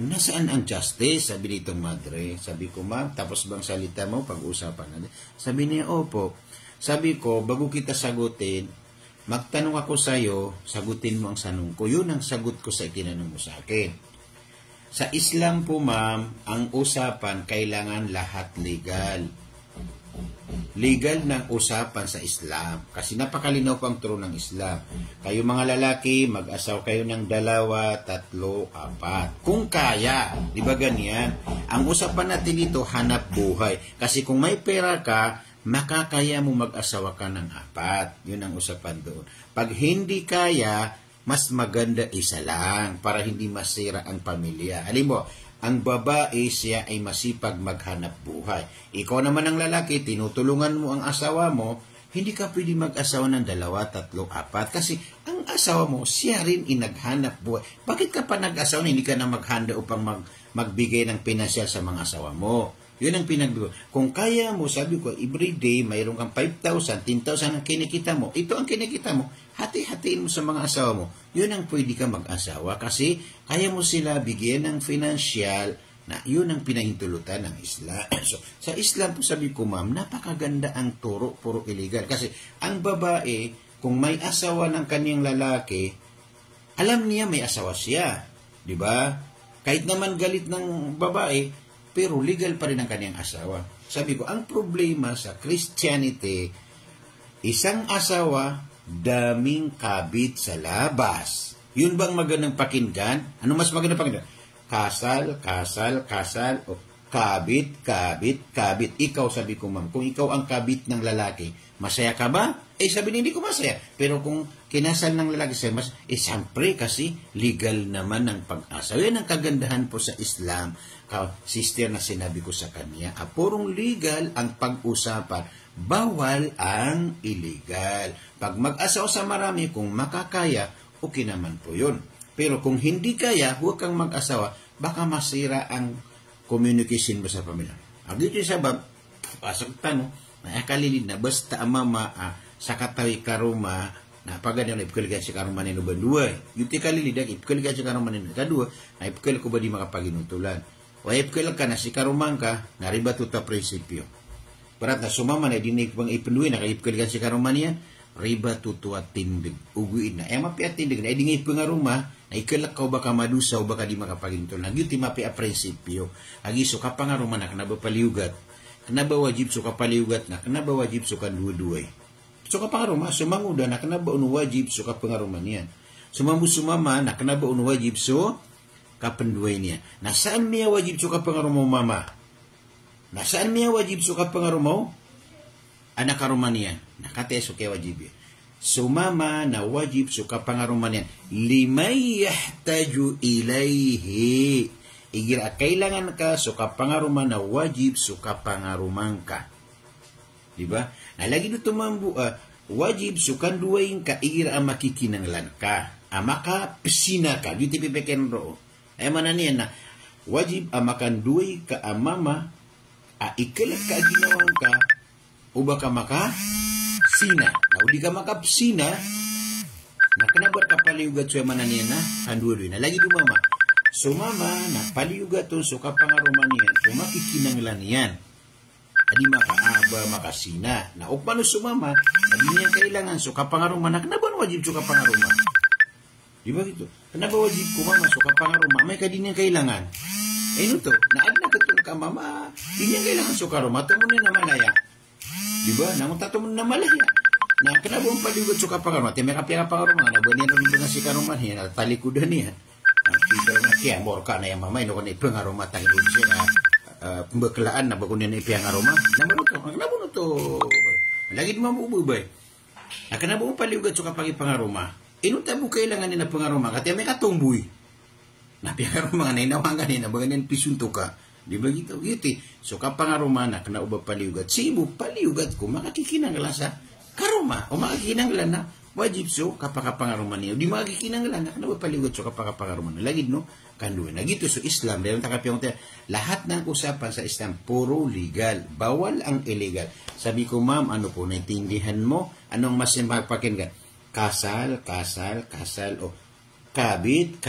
Nasaan ang justice? Sabi nitong madre. Sabi ko, ma'am, tapos bang salita mo, pag-usapan natin? Sabi niya, opo. Sabi ko, bago kita sagutin, magtanong ako sa'yo, sagutin mo ang sanong ko. Yun ang sagot ko sa itinanong mo sa akin. Sa Islam po, ma'am, ang usapan, kailangan lahat legal. Legal ng usapan sa Islam. Kasi napakalinaw po ang turo ng Islam. Kayo mga lalaki, mag-asaw kayo ng 2, 3, 4. Kung kaya, di ba ganyan? Ang usapan natin dito, hanap buhay. Kasi kung may pera ka, makakaya mo mag-asawa ka ng 4. Yun ang usapan doon. Pag hindi kaya, mas maganda isa lang para hindi masira ang pamilya. Alam mo, ang babae siya ay masipag maghanap buhay. Ikaw naman ang lalaki, tinutulungan mo ang asawa mo, hindi ka pwede mag-asawa ng 2, 3, 4 kasi ang asawa mo, siya rin inaghanap buhay. Bakit ka pa nag-asawa na hindi ka na maghanda upang magbigay ng pinansyal sa mga asawa mo? Yun ang pinagbigo. Kung kaya mo, sabi ko, every day, mayroon kang 5,000, 10,000 ang kinikita mo. Ito ang kinikita mo. Hati-hatiin mo sa mga asawa mo. Yun ang pwede ka mag-asawa kasi kaya mo sila bigyan ng financial na yun ang pinahintulutan ng Islam. So, sa Islam po sabi ko, ma'am, napakaganda ang turo, puro illegal. Kasi ang babae, kung may asawa ng kanyang lalaki, alam niya may asawa siya. Diba? Kahit naman galit ng babae, pero legal pa rin ang kanyang asawa. Sabi ko, ang problema sa Christianity, isang asawa, daming kabit sa labas. Yun bang magandang pakinggan? Ano mas magandang pakinggan? Kasal, o kabit. Ikaw, sabi ko, ma'am, kung ikaw ang kabit ng lalaki, masaya ka ba? Sabi niya, hindi ko masaya. Pero kung kinasal ng lalaki siya, siyempre kasi legal naman ang pag-asa. Yan ang kagandahan po sa Islam. Sister na sinabi ko sa kanya, purong legal ang pag-usapan, bawal ang illegal. Pag mag-asawa sa marami, kung makakaya, okay naman po yun. Pero kung hindi kaya, huwag kang mag-asawa, baka masira ang communication mo sa pamilya. Dito sa bab, pasok tanong, nakalilid na, basta mama, sa katawi karuma, na paganda na ipukaligan si karuma nino banduay. Yung tikalilid, ipukaligan si karuma nino kadua, na ipukal ko ba di makapaginutulan. O ipukal ka na si karumang ka, nariba tuta prinsipyo. Parat na sumama na dinig pang ipunduin, nakaipukaligan si karuma niya, riba tutua tindig, uguin na. Mapiat tindig na, idingay pangaruma, Na ikalak ka baka madusa o baka di makapagintol. Nagyuti mapi a prinsipyo. Agi so kapangaruman na kanaba paliugat. Kanaba wajib so kapaliugat na kanaba wajib so kanduwa-duway. So kapangaruma, sumanguda na kanaba unu wajib so kapangaruman yan. Sumama na kanaba unu wajib so kapenduay niya. Nasaan miya wajib so kapangarumaw mama? Nasaan miya wajib so kapangarumaw? Anak karuman niya. Nakate so kaya wajib yan. Sumama na wajib so kapangaruman yan. Limay yahtaju ilayhi. Igira kailangan ka so kapangaruman na wajib so kapangaruman ka. Diba? Na lagi dito mambu, wajib so kanduwain ka igira ang makikinanglan ka. Maka pesina ka. Dito pipeken ro. Ay mana niya na wajib makanduway ka mama ikalat ka ginawang ka uba ka maka sina. Na udi ka makapsina, na kanabat ka paliugat so mana niya na kanduloy na lagi dumama. So mama na paliugat to so kapangaruman niyan, so makikinanglan niyan. Adi makaaba makasina. Na upano sumama, adi niya kailangan so kapangaruman na kanaban wajib so kapangaruman. Di ba gitu? Kenapa wajib ko mama so kapangaruman? May kadin niya kailangan. Ino to, naad na katong ka mama, di niya kailangan so karuma, tamo niya na malaya. Di ba? Nang tato mo na malaya. Na kenapa ang paliugat so kapangaruman? May kapya kapangaruman, na ba niya na si karuman niya, talikudan niya. Kita na kaya morka na yung mama, ino ko na ipangaruman, tangilog siya na pembekalaan na bago niya na ipangaruman. Naman ito, kenapa no to? Lagi di mamububay. Na kenapa ang paliugat so kapangaruman? Ino tabo kailangan nila pangaruman, kaya may katumboy. Na pangaruman na inawang ganina, baga niyan pisunto ka. Di ba gitu? Gitu. So kapangaruman na, kana uba paliugat. Sibo, paliugat ko, makakikinanglan sa karuma. O makakikinanglan na, wajib so, kapakapangaruman niyo. Di makakikinanglan na, kana uba paliugat so, kapakapangaruman na. Lagid no? Kanduin. Na gitu so Islam. Dahil takapiyong tayo, lahat ng usapan sa Islam, puro legal. Bawal ang illegal. Sabi ko, ma'am, ano po, naintindihan mo? Anong mas mapakinggan? Kasal, o kabit.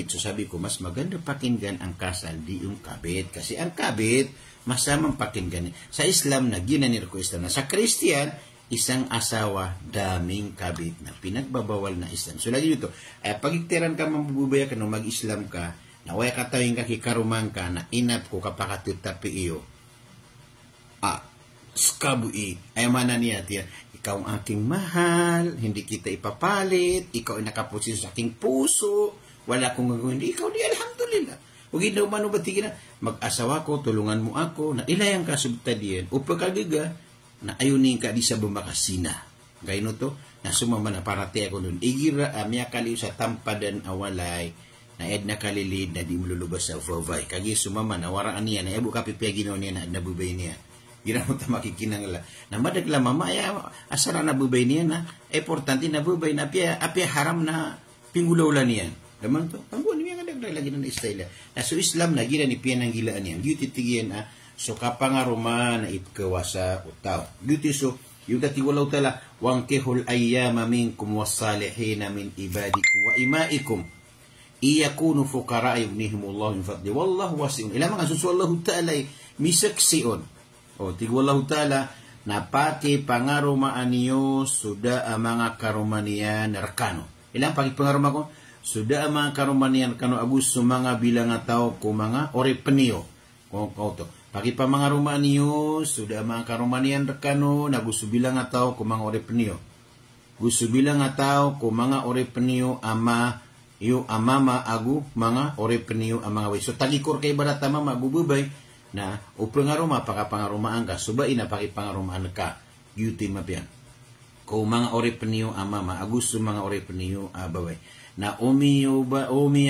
So sabi ko, mas maganda pakinggan ang kasal di yung kabit. Kasi ang kabit, masamang pakinggan. Sa Islam, na ginanir ko Islam. Sa Christian, isang asawa, daming kabit na pinagbabawal na Islam. So lagi dito, pagiktiran ka, mambubaya ka, nung mag-Islam ka, na waya katawin ka, kikarumang ka, na inap ko kapakatutapi iyo. Skabui, ay mana niya, tiya, ikaw ang aking mahal, hindi kita ipapalit, ikaw ay nakapusin sa aking puso, wala akong gagawin, ikaw di alhamdulillah. Huwag hindi umano batigin na, mag-asawa ko, tulungan mo ako, na ilayang ka subta diyan, upag kagiga, na ayunin ka di sa bumakasina. Gaya no to, na sumama na parati ako nun, igira amya kaliw sa tampadan awalay, na ed na kalilid na di mululubas sa ufavay. Kagi sumama na waraan niya, na ebu kapipiyaginaw niya na nabubay niya. Ginamot na makikinangla. Na madagla mamaya, asara nabubay niya na, importante nabubay na apya haram na pingulawla niya. Daman to, pangguan niya nga dagla lagi na istayla. Na so Islam na gila ni piyan ang gilaan niya. Beauty tigiyan so kapangaruma na itkawasa utaw. Beauty so, yung dati walaw tala, wangkihul ayyama minkum wasalihina min ibadikum wa imaikum. Iyakunu fukara yughnihimullahu min fadli. Wallahu wasi'un. Ilang mga susuallahu ta'ala misaksiun. O, tigwallahu ta'ala, napati pangarumaan niyo, suda ang mga karumanian rekano. Ilang pakipangaruma ko? Suda ang mga karumanian rekano, agus sa mga bilang tao ko mga orepeniyo. Kung to. Pakipamangarumaan niyo, suda ang mga karumanian rekano, nagusto bilang tao ko mga orepeniyo. Gusto bilang tao ko mga orepeniyo, amama agu mga orepeniyo ang mga way. So, talikor kay barata mama, gububay, na upangaruma pakapangarumaan ka subai na pakipangarumaan ka beauty mapyan ko mga orepeniyo amama agusto mga orepeniyo abaway na umi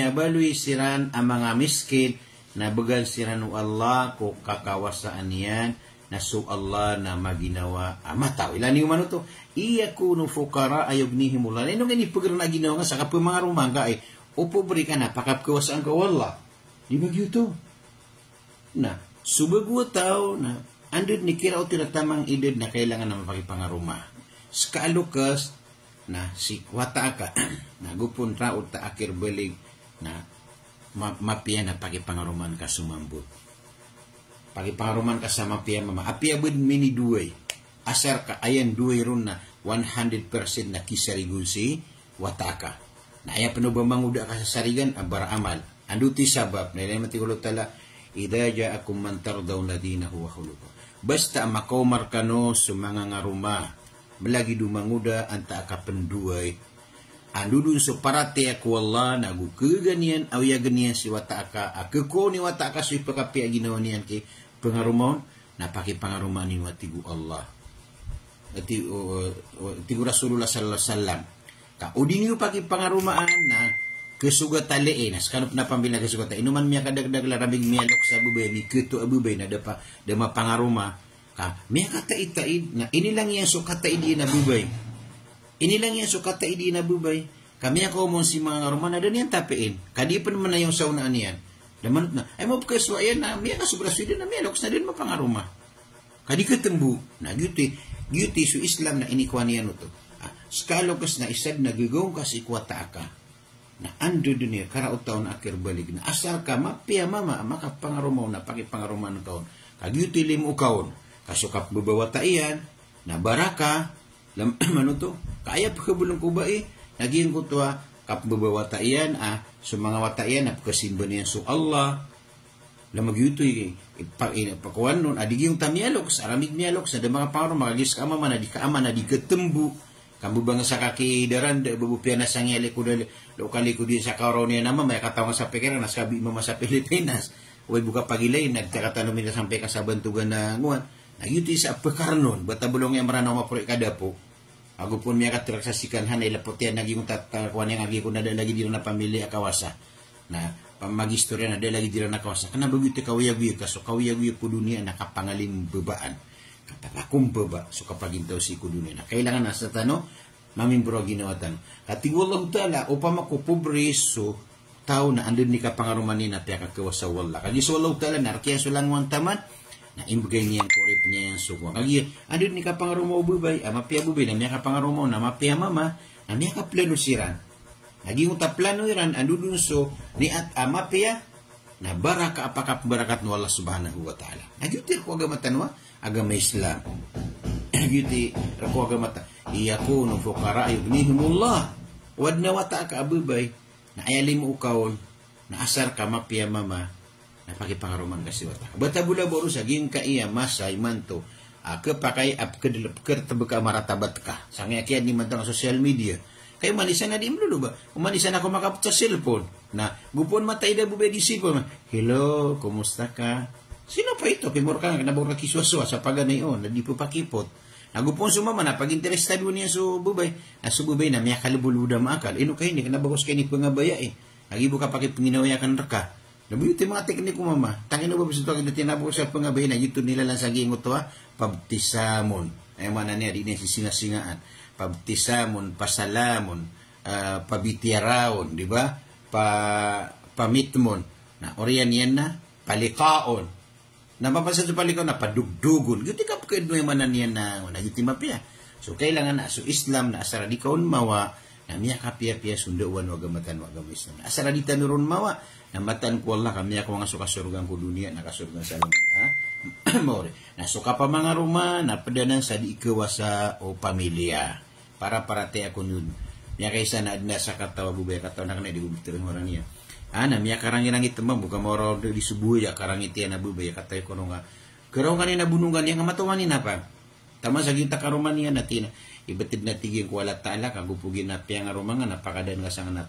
abalui siran ang mga miskin na bagal siran ng Allah ko kakawasaan yan na su Allah na maginawa mataw ilan yung mano to iyakunu fukara ayugnihimullah ino nga ni pagkaroon na ginawa nga sa kapamangarumaan ka ay upobre ka na pakapkawasaan ka wallah di ba to na subagwa tao na andun ni kira o tinatamang edad na kailangan na mapakipangaruma. Skalukas na si wata ka na gupon raot ta akir belig na mapia na pakipangaruman ka sumambut. Pakipangaruman ka sa mapia mama. Apia bud mini duway. Asar ka ayan duway ron na 100% na kisarigul si wata ka. Na aya penuh bamanguda ka sa sarigan baramal. Anduti sabab na ilalim mati kulo tala idza ja'akum man tardawna dinahu wa khuluquhu. Basta makomar kano sumanga ngaruma melagi dumanguda anta ka penduay. Andudun so parate aku Allah nagu keganian au ya ganian si wata aka akeko ni wata aka si pakapi aginawanian ke pengarumon na paki pangaruman ni watigu Allah. Tigu Rasulullah sallallahu alaihi wasallam. Ka udini paki pangarumaan na kesugata lein sekalip na pambila kesugata inuman miya kadag-dag larabig miyalok sa bubay ni keto abubay na dapa dama pangaruma ka miya kata-itaid na ini lang yang sukata idi na bubay. Ini lang yang sukata idi na bubay. Kami ako mo si mga rumana na niyan tapiin. Kadi pa naman na yung saunaan niyan. Daman na ay mo pagkaswa yan na miya kasubra sweden na miya loks na din mapangaruma. Kadi ketembu na gyuti su Islam na inikwan niyan to. Skalokas na isad na gigong kasi kwata ka. Na ando dunia karautaw na akhir balik na asal ka mapia mama makapangarumaw na pakipangaruman kaon. Kagyuti limu kaon. Kasukap bubawata iyan na baraka manuto kaya pagkabulong ko ba naging kutwa kap bubawata iyan sumanga wata iyan apakasimba niya su Allah lamagyutoy pakuan nun adiging tamyalok sa aramig miyalok sa mga pangarumaw magagis ka ama na di ka ama na di ketembu kambu bang sa kaki daran de bubupian na sangyali ko dali lokali ko di sa karaw niya naman may katawa sa pikiran na sabi mama sa Pilipinas way buka pagilay nagtakatano mina sampai ka sa bantugan na nguan nagyuti sa pekarnon batabulong yang maranaw mapurik kada po ako pun miya katraksaksikan hanay lapotyan naging tatakuan yang agi ko na lagi dito na pamilya akawasa na pamagistorya na lagi dito na akawasa kana begitu kawiyawi kaso kawiyawi po dunia nakapangalim bebaan kapapakong beba so kapagintaw si ko dunia na kailangan nasa tano mamimbro ginawa tano kati wallahu ta'ala upama ko pobre so tao na andun ni kapangarumanin na piya kakawasa wala kadi so wallahu ta'ala narkiya so lang wang taman na imbagay niya ang korip niya yung suko. Kagi, andun ni kapangarumaw bubay, mapia bubay, na miya kapangarumaw, na mapia mama, na miya kaplano siran. Naging utaplano iran, andun dun so, ni at mapia, na baraka apakap barakat no Allah subhanahu wa ta'ala. Nagyuti ko agamatan wa, agama Islam. Nagyuti ko agamatan, iyakunu fukara yughnihimullah, wad na wata ka abubay, na ayalim ukawon, na asar ka mapia mama, na pakipangaruman kasi wata. Bata bula boru sa ging ka iya masay manto kepakai tebeka maratabat ka. Sangya kian di mantang social media. Kayo manisan na di mlulu ba? Umanisan ako makapot sa cellphone. Na gupon mata ida bube di sipon. Hello, kumusta ka? Sino pa ito? Pimor ka nga nabog nakiswaswa sa paganay on. Na di po pakipot. Nagupon sumama na pag interesado niya so bubay. Na so bubay na miya kalibuluda maakal. Ino kayo ni kanabagos kayo ni pangabaya Nagibo ka pakipanginawayakan raka. Nabuti mga teknik ko mama. Tangin na ba bisito ang tinabo sa pangabay na yun nila lang sa gingot to pabtisamon. Ay mana niya di niya sisingasingaan. Pabtisamon, pasalamon, pabitiaraon, di ba? Pamitmon. Na oriyan yan na palikaon. Napapasa sa palikaon na padugdugon. Guti ka pa kayo mana niya na naguti mapia. So kailangan na so Islam na asara di kaon mawa na miya kapia-pia sundawan wagamatan wagam Islam. Asara di tanurun mawa namatan ko Allah kami ako nga sukasurgan ko dunia nakasurgan sa laman more nasuka pa mga ruma napadanan sa di ikawasa o pamilya para te ako nun miya kaysa na adna sa katawa bubay katawa na kanay di gubitirin orang niya miya karangin ang itamang buka moro di subuya karangit yan na bubay katay ko nga karaw kanina bunungan niya nga matawanin na pa tama sa gita karuman niya natin ibatid na tiging ko wala tala kagupugin na piya nga rumanga napakadan nga sa nga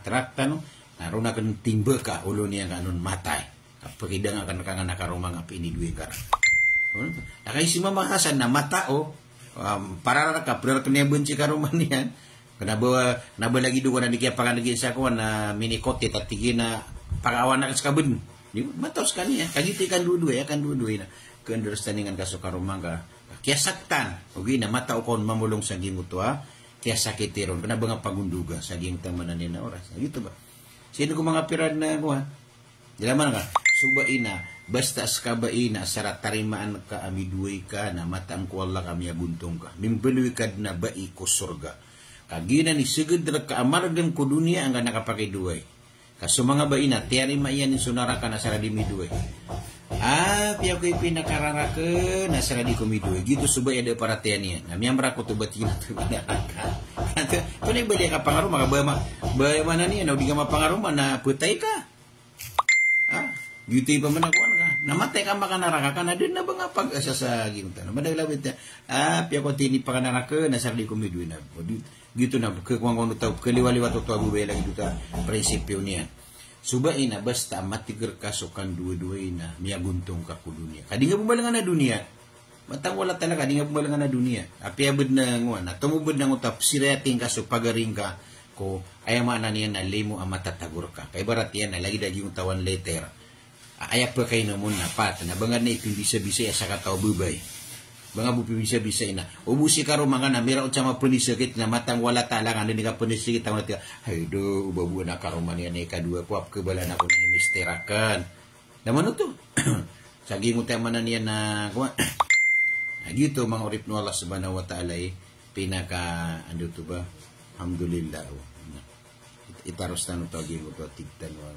trakta no naroon na kan timba ka ulo niya kanon matay kapag nga kan nga nakarumang nga pinidwi ka nakaisima makasan na matao para ka pero kanya bunci karuman niyan kanaba lagi duwa na dikiya pakanagin sa ko na minikote tatigi na pagawan na sa kabun di matos kaniya kagiti kan duduy na understandingan ka so karumang ka kaya saktan ugi na matao kon mamulong sa gimutwa kaya sakitiron kanaba nga pagunduga sa ging tamanan ni na oras gitu ba. Sino ko mga pirad na kuha? Dilaman ka, subaina, basta skabaina, sarat tarimaan ka, amiduay ka, na matang ko Allah kami abuntong ka. Mimbeluy ka na bai ko surga. Kagina ni sigad ka amargan ko dunia ang nakapakiduay. Kaso mga baina, tiyari maiyan ni sunara ka na saradi miduay. Piya ko'y pinakarara ka, na saradi ko miduay. Gitu subay ada para tiyan yan. Namiyamra ko to batina to binaraka. ito na ibalik ka pangaruma, baya mana niya, di ka mapangaruma na putay ka. Beauty pa man ako ka. Namatay ka maka naraka ka na din na ba nga pag-asa sa ginuntan. Madaglawit na, piya ko tini pa ka naraka, nasarli ko midwi na. Gitu na, kuwang kono tao, kaliwaliwa to abuwe lagi dito prinsipyo niya. Subain na, basta matigar ka so kan duwa-duway na, miyaguntong ka ko dunia. Kadi nga bumalangan na dunia. Matang wala talaga, di nga bumalangan na dunia. Api abad na nga, tumubod na utap, sirating ka so pagaring ka, ko, ayaman na niya na limo ang matatagur ka. Kaya barat yan na, lagi dagi yung tawan letter. Ayak pa kayo naman na pat, na bangad na ipibisa-bisa sa kataw bubay. Banga bupibisa-bisa na. Ubusi ka ro mga na, mira sa mga punisakit na matang wala talang, ano ni ka punisakit, ang natin, ay do, ubabuan na karuman yan, ikadua po, apkabalan ako ng misterakan. Naman ito. Sagi mo tayo manan yan na, dito mga urip no Allah subhanahu wa ta'ala pinaka, ano ito ba? Alhamdulillah. Itaros na ito, agi mo ito, tigtan mo,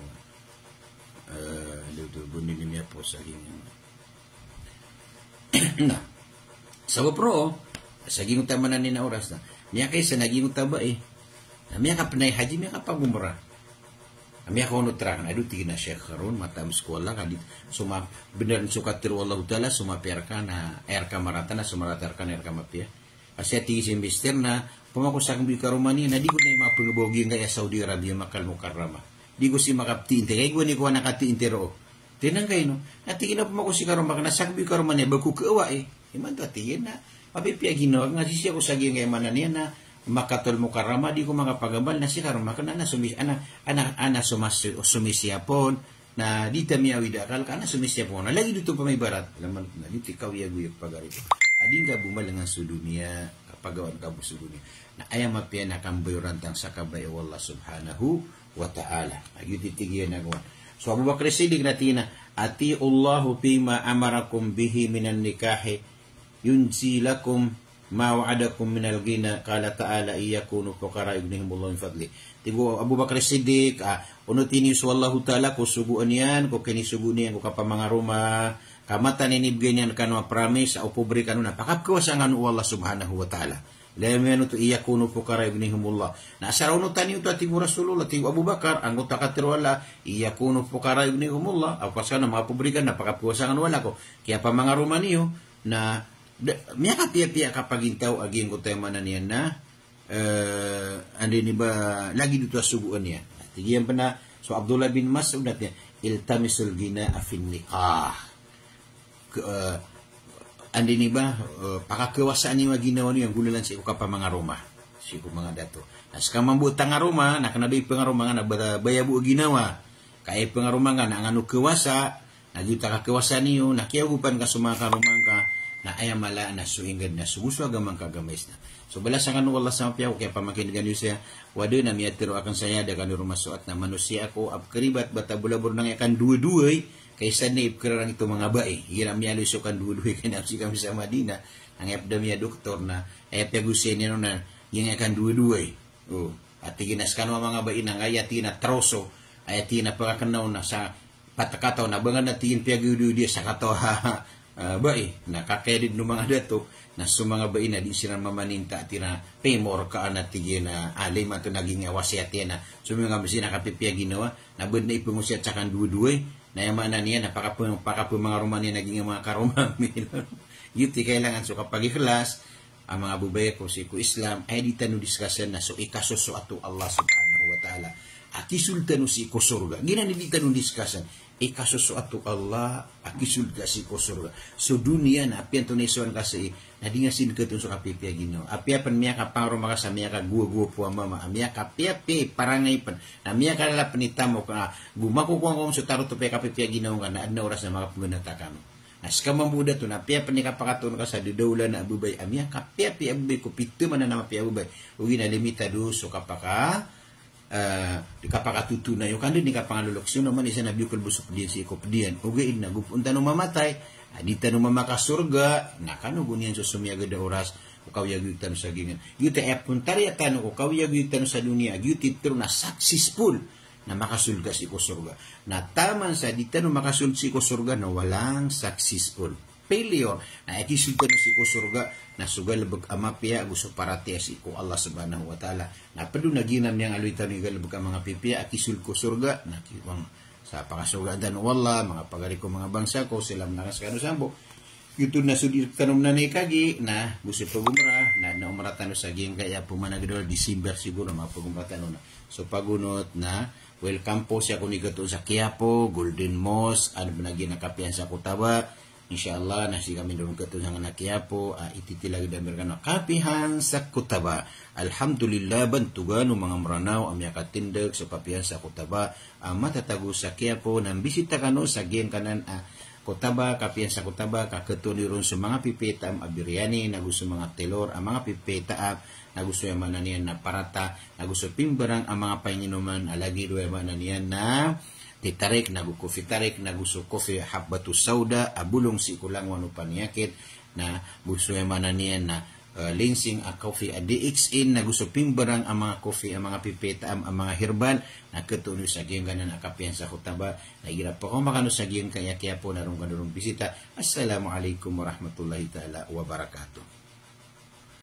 dito, bunin niya po sa inyo. Na, sa pro, sa ginong tamanan ni na oras na, miya kayo sa naging taba na miya ka panay haji, miya ka pagumra. Miya ka unutrakan, adu tigin na siya karon, matam sekolah, kadit, benar sukat tiru Allah Ta'ala, sumapiar ka na, air ka marata na, sumaratar ka na air ka mapia. Kasi ati semester na, pumakusak mo ka Romania, na di ko na yung mga pangabogi nga Saudi Arabia, makal mukarrama. Di ko si makaptinte. Kaya ko ni ko nakatinte ro. Tinang kayo no. Natingin na pumako si karon baka nasakbi karon man baku kewa Iman to tingin na papipiya ginawa nga siya ko sa giyang kay manan niya na makatol mo karama di ko makapagambal na si karon maka na sumisiyapon na di ta miya widakal kana sumisiyapon. Lagi dito pa may barat. Laman na dito kawiyag pagarito. Ading ka bumalangan sa dunia kapagawan ka sa dunia. Na ayam mapya na kambayuran tang sa kabay Allah subhanahu wa ta'ala. Agititigyan na ko. So Abu Bakr Siddiq natina, ati Allahu fima amarakum bihi minan nikahi yunzi lakum ma wa'adakum minal ghina qala ta'ala iyakunu fuqara yughnihimullahu min fadli. Tigo Abu Bakr Siddiq unutini wallahu ta'ala ko suguan yan ko kini suguni ko kapamangaruma kamatan inibgay niyan kanwa promise o pobre kanu napakapkawasan anu Allah subhanahu wa ta'ala. Layamyan ito iyakunu fukara ibnihumullah. Na asaraw tani ito atigo Rasulullah, atigo Abu Bakar, ang utakatiro wala, iyakunu fukara ibnihumullah. Ako kasi na mga publikan, napakapuwasangan wala ko. Kaya pa mga Romaniyo, na miya kapia-pia kapag intaw, aging ko tayo manan yan na, andi ni ba, lagi dito suguan niya. Tigiyan pa na, so Abdullah bin Mas'ud natin, iltamisul gina afin nikah. Andi ni ba, pakakawasaan niyo ginawa niyo, ang gulalan si uka pa mga Roma. Si ko mga dato. Nas ka mambuta nga Roma, nakanadoy pa nga Roma nga, nabayabu ginawa. Kaya pa nga Roma nga, na ang kawasa, nagyuta ka kawasa niyo, nakiyagupan ka sumaka Roma ka, na ayamala na suingad na suguso agamang kagamis na. So bala sa kanu Allah sa mapiyaw, kaya pamakin ganyo siya, wado na miyatiro akan saya, dagan rumasuat na manusia ako, abkaribat, bata bulabur nang yakan duwa-duway, kaysa na ipkarang ito mga bae. Hiram niya lusukan duwa-duway, kaya si kami sa Madina, ang epda niya doktor na, epiagusin niya na, yung yakan duwa-duway. At tiginas ka mga bae na, ayati na troso, ayati na pagkakanaw na sa patakataw na, bangan na tingin piaguduwa sa kataw, bae, nakakaedid ng mga dato, na sumanga bae na di sila mamaninta at na pemor ka na tigyan na alim at naging awasya na sumanga basi nakapipya ginawa na bud na ipungusya at saka duwa-duway na yaman na niya napakapu mga Romania naging mga karumami yuti kailangan so kapag ikhlas ang mga bubaya ko si ko Islam ay di tanu diskasan na so ikasuso ato Allah subhanahu wa ta'ala akisultanu si ko surga gina di tanu diskasan ikasuso ato Allah akisulga si ko surga so dunia na apian tunisuan kasi na di nga sinkatun so kapipya gino apia pan miya kaparo maka sa miya ka guwa-guwa po mama miya kapia parangay pan na miya ka lala panitamo ka gumakukuha ko so taro to pe kapipya gino ka na adna oras na mga punganatakan nas ka mamuda to na apia pan nikapakatun ka sa dudawla na abubay miya kapia abubay ko pito man na namapia abubay uwi na limita do so kapaka kapakatutu na yung kandi ni kapangaluluksyon naman isa na biyukol busok diyan si ikopdian ugain na gupunta nung mamatay adita nung mamakasurga nakanugo niyan so sumiyaga da oras ukaw yagutan sa gingan yuta puntarya tanong ukaw yagutan sa dunia yuti tiro na successful na makasulga si ko surga na taman sa adita nung makasulga si ko surga na walang successful failure na ikisultan si ko surga na sugal bag amapia gusto parati as iko Allah subhanahu wa ta'ala na padu naginam niyang aluitan ni galbag ang mga pipia akisul ko surga na kiwang sa pakasugadan wala mga pagari ko mga bangsa ko sila nakas kanu sambo YouTube na sudit kanom na ni kagi na gusto pagumra na naumratan sa ging kaya pumanagdol December siguro mga pagumratan na so pagunot na welcome po siya kung ikato sa Quiapo Golden Moss ano ba naging sa Kutaba inshallah na si kami doon kato sa Quiapo ititilag damir kano kapihan sa Kutaba alhamdulillah bantugan ng mga maranaw ang katindag sa kapihan sa Kutaba matatago sa Quiapo nang bisita kano sa ging kanan Kutaba, kapiyan sa Kutaba, kakatuniron sa mga pipeta ang abiriani, na gusto mga telor, ang mga pipeta na gusto yung mananian na parata, na gusto pimbarang ang mga panginuman, alagi doon yung mananian na titarik, na kofi tarik, na gusto kofi habbatu sauda, abulong si kulang wano paniyakit, na gusto yung mananian na linsing a coffee a DXN na gusto pimbarang ang mga coffee ang mga pipeta ang mga herbal na ketuno sa giyang ganan akapian sa Kutaba na hirap po kung makano sa giyang kaya po narong kanurong bisita. Assalamualaikum warahmatullahi ta'ala wabarakatuh.